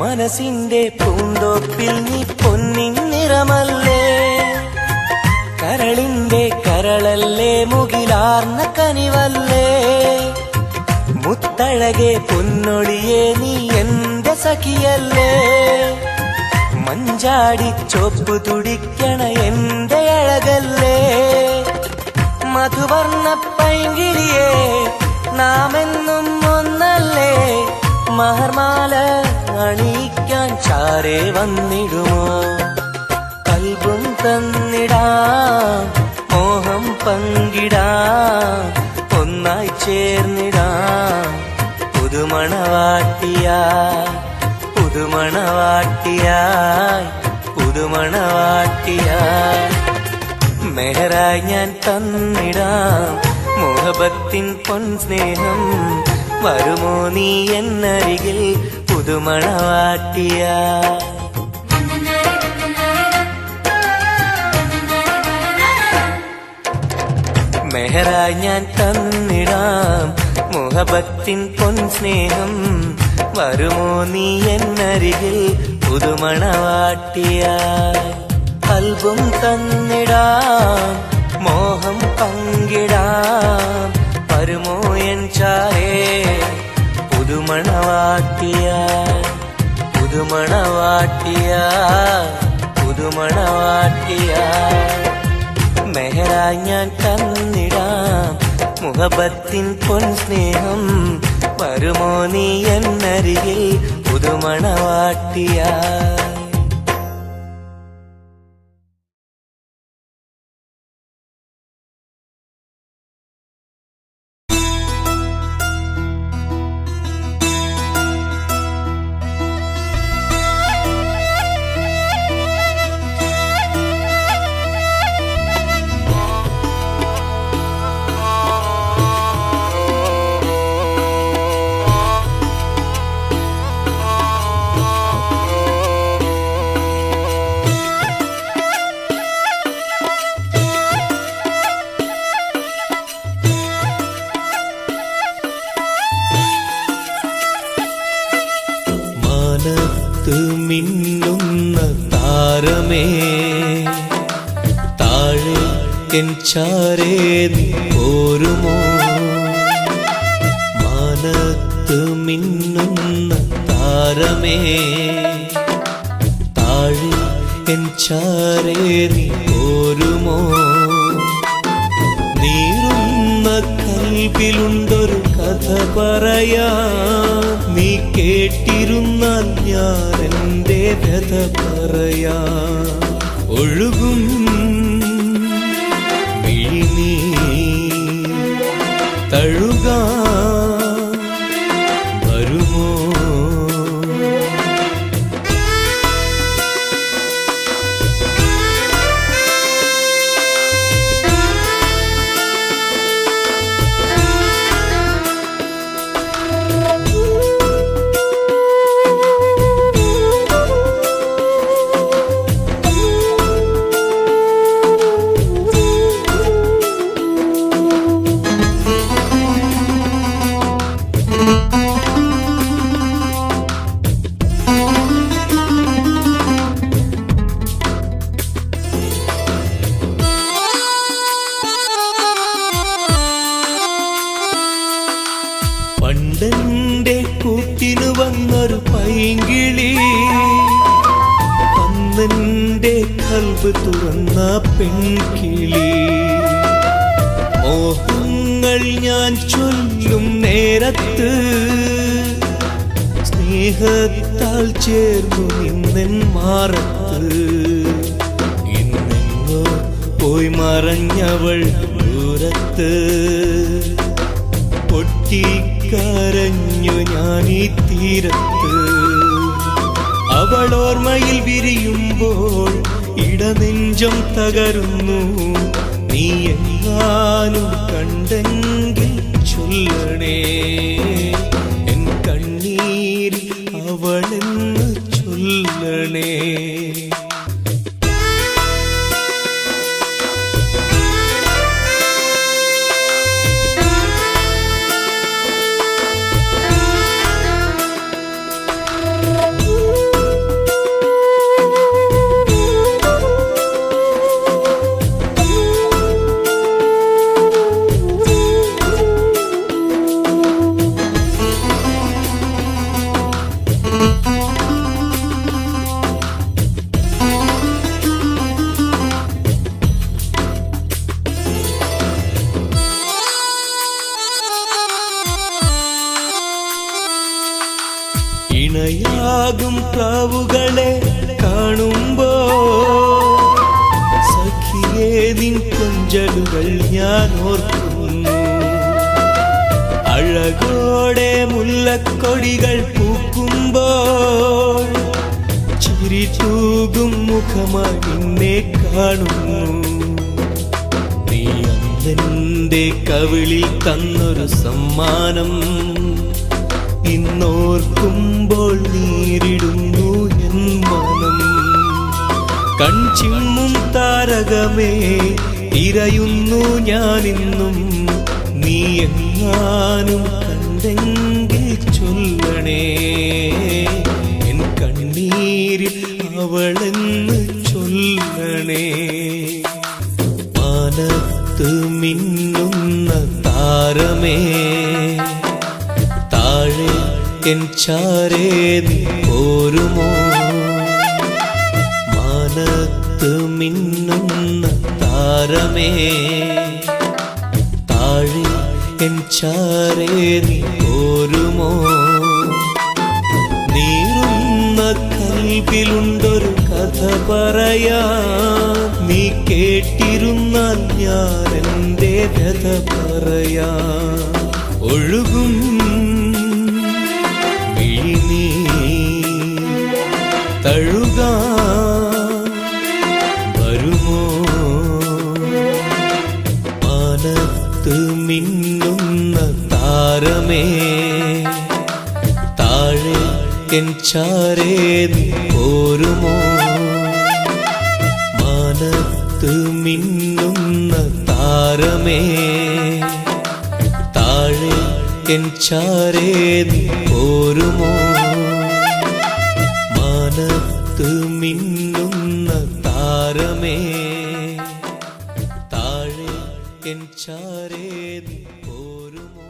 മനസ്സിന്റെ പൂന്തോപ്പിൽ നീ പൊന്നിൻ നിറമല്ലേ, കരളിന്റെ കരളല്ലേ, മുകിലാർന്ന കനിവല്ലേ. മുത്തഴകെ പൊന്നൊളിയെ നീ എന്റെ സഖിയല്ലേ, മഞ്ചാടി ചോപ്പ് തുടിക്കണ എന്റെ അഴകല്ലേ. മധുവർണ്ണ പൈങ്കിളിയെ നാമെന്നും ഒന്നല്ലേ, മഹർമാല അണിയിക്കാൻ ചാരേ വന്നിടുമോ. കൽബും തന്നിടാം, മോഹം പങ്കിടാം. ഒന്നായി ചേർന്നിടാം, പുതുമണവാട്ടിയായി, പുതുമണവാട്ടിയായി, പുതുമണവാട്ടിയായി. മെഹറായി ഞാൻ തന്നിടാം മോഹബത്തിൻ പൊൻസ്നേഹം. വരുമോ നീ എന്നരികിൽ പുതുമണവാട്ടിയായി. മെഹറായി ഞാൻ തന്നിടാം മുഹബത്തിൻ പൊൻസ്നേഹം. വരുമോ നീ എന്നരികിൽ പുതുമണവാട്ടിയായി? കൽബും തന്നിടാം മോഹം പങ്കിടാം. വരുമോ എൻ ചാരേ പുതുമണവാട്ടിയായി? പുതുമണവാട്ടിയായി പുതുമണവാട്ടിയായി. മെഹറായി ഞാൻ തന്നിടാം മുഹബത്തിൻ പൊൻസ്നേഹം. വരുമോ നീ എന്നരികിൽ പുതുമണവാട്ടിയായി? മിന്നുന്ന താരമേ താഴെ എൻ ചാരേ നീ പോരുമോ? മാനത്ത് മിന്നുന്ന താരമേ താഴെ എൻ ചാരേ നീ പോരുമോ? നീറുന്ന കൽബിലുണ്ടൊരു കഥ പറയാ, നീ കേട്ടിരുന്നാൽ ഞാൻ എൻ്റെ വ്യഥ പറയാ. ഒഴുകും മിഴിനീർ തഴുകാൻ വരുമോ? പണ്ടെന്റെ കൂട്ടിനു വന്നൊരു പൈങ്കിളി, അന്നെന്റെ കൽബ് തുറന്ന പെൺകിളി. മോഹങ്ങൾ ഞാൻ ചൊല്ലും നേരത്ത് സ്നേഹത്താൽ ചേർന്നു നിന്നെൻ മാറത്ത്. ഇന്നെങ്ങോ പോയി മറഞ്ഞവൾ ദൂരത്ത്, പൊട്ടിക്കരഞ്ഞു ഞാൻ ഈ തീരത്ത്. അവൾ ഓർമ്മയിൽ വിരിയുമ്പോൾ ഇടനെഞ്ചം തകരുന്നു. നീ എങ്ങാനും കണ്ടെങ്കിൽ ചൊല്ലണേ, എൻ കണ്ണീരിൽ അവളെന്ന് ചൊല്ലണേ. ഇണയാകും പ്രാവുകളെ കാണുമ്പോ സഖിയേ നിൻ കൊഞ്ചലുകൾ ഞാൻ ഓർക്കുന്നു. അഴകോടെ മുല്ലക്കൊടികൾ പൂക്കുമ്പോൾ ചിരി തൂകും മുഖമായി നിന്നെ കാണുന്നു. നീ അന്നെന്റെ കവിളിൽ തന്നൊരു സമ്മാനം ഇന്നോർക്കുമ്പോൾ നീരിടുന്നു എൻ മനം. കൺചിമ്മും താരകമേ തിരയുന്നു ഞാനിന്നും, നീ എങ്ങാനും കണ്ടെങ്കിൽ ചൊല്ലണേ. എൻ കണ്ണീരിൽ അവളെന്ന് ചൊല്ലണേ. മാനത്ത് മിന്നുന്ന താരമേ, താഴെ എൻ ചാരേ നീ പോരുമോ? മാനത്ത് മിന്നുന്ന താരമേ, താഴെ എൻ ചാരേ നീ പോരുമോ? നീറുന്ന കൽബിലുണ്ടൊരു കഥ പറയാ, നീ കേട്ടിരുന്നാൽ ഞാൻ എൻ്റെ കഥ പറയാ. ഒഴുകും വിഴിനീ തഴുകാ വരുമോ? മാനത്ത് മിന്നുന്ന താരമേ, താഴെ എൻ ചാരേ നീ പോരുമോ? മാനത്ത് മിന്നുന്ന താരമേ, താഴെ എൻ ചാരേ നീ പോരുമോ? മാനത്ത് മിന്നുന്ന താരമേ, താഴെ എൻ ചാരേ നീ പോരുമോ?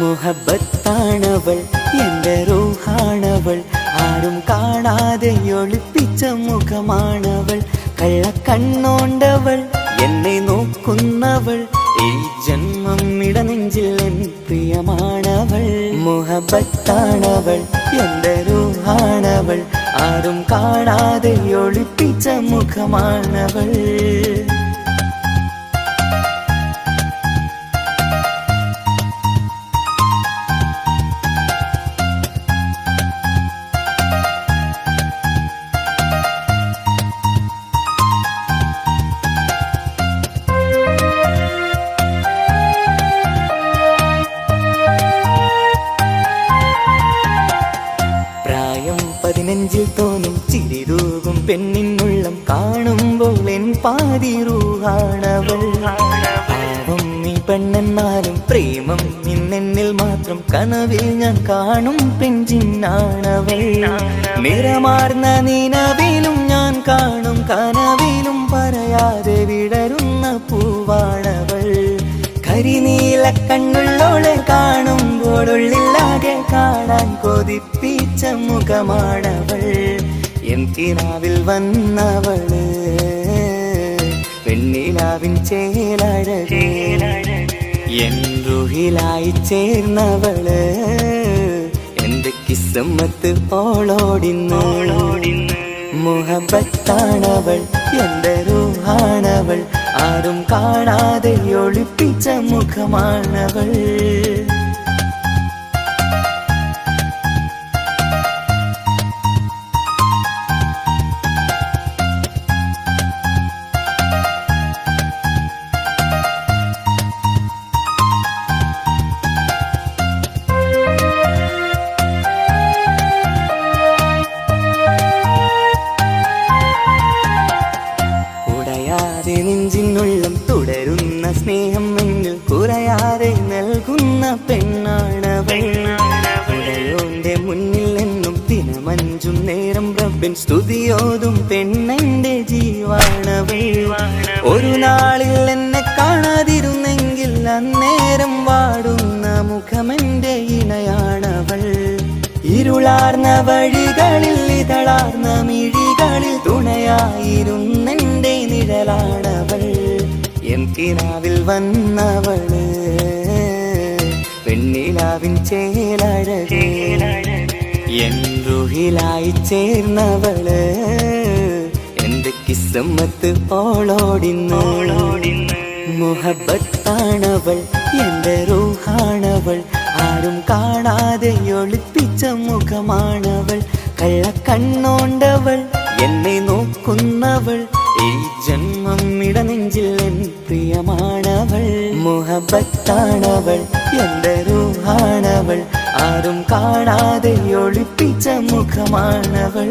മുഹബത്താണവൾ, എൻ്റെ റൂഹാണവൾ, ആരും കാണാതെ ഒളിപ്പിച്ച മുഖമാണവൾ. കള്ളക്കണ്ണോണ്ടവൾ, എന്നെ നോക്കുന്നവൾ, ഈ ജന്മം ഇടനെഞ്ചിൽ എൻ പ്രിയമാണവൾ. മുഹബത്താണവൾ, എൻ്റെ റൂഹാണവൾ, ആരും കാണാതെ ഒളിപ്പിച്ച മുഖമാണവൾ. നെഞ്ചിൽ തോന്നും ചിരിതൂകും പെണ്ണിനുള്ളം കാണുമ്പോൾ എൻ പാതി റൂഹാണവൾ. പാവം നീ പെണ്ണെന്നാലും പ്രേമം ഇന്നെന്നിൽ മാത്രം, കനവിൽ ഞാൻ കാണും പെഞ്ചിന്നാണവൾ. നിറമാർന്ന നിലവിലും ഞാൻ കാണും കനവിലും പറയാതെ വിടരുന്ന പൂവാണവൾ. കരിനീല കണ്ണുള്ളോളെ കാണുമ്പോഴുള്ളിലാകെ കാണാൻ കൊതിപ്പിച്ച മുഖമാണവൾ. എൻ കിനാവിൽ വന്നവള്, പെണ്ണിലാവിൻ ചേലഴകേ, എൻ റുഹിലായി ചേർന്നവള്. എന്റെ കിസ്മത്ത് ഓളോടിന്ന്. മുഹബത്താണവൾ, എൻ്റെ റൂഹാണവൾ, ആരും കാണാതെ ഒളിപ്പിച്ച മുഖമാണവൾ. നെഞ്ചിനുള്ളം തുടരുന്ന സ്നേഹം എന്നിൽ കുറയാതെ നൽകുന്ന പെണ്ണാണവൾ. ഉടയോന്റെ മുന്നിൽ എന്നും ദിനമഞ്ചും നേരം റബ്ബിൻ സ്തുതിയോതും പെണ്ണെന്റെ ജീവാണവൾ. ഒരു നാളിൽ എന്നെ കാണാതിരുന്നെങ്കിൽ അന്നേരം വാടുന്ന മുഖമെന്റെ ഇണയാണവൾ. ഇരുളാർന്ന വഴികളിൽ ഇതളാർന്ന മിഴികളിൽ തുണയായിരുന്നെന്റെ നിഴലാണവൾ. എൻ കിനാവിൽ വന്നവള്, പെണ്ണിലാവിൻ ചേലഴകേ, എൻ റുഹിലായി ചേർന്നവള് എന്റെ കിസ്മത്ത് ഓളോടിന്ന് മുഹബത്താണവൾ എന്റെ റൂഹാണവൾ ആരും കാണാതെ ഒളിപ്പിച്ച മുഖമാണവൾ കള്ളക്കണ്ണോണ്ടവൾ എന്നെ നോക്കുന്നവൾ ഈ ജന്മം ഇടനെഞ്ചിൽ എൻ പ്രിയമാണവൾ മുഹബത്താണവൾ എന്റെ റൂഹാണവൾ ആരും കാണാതെ ഒളിപ്പിച്ച മുഖമാണവൾ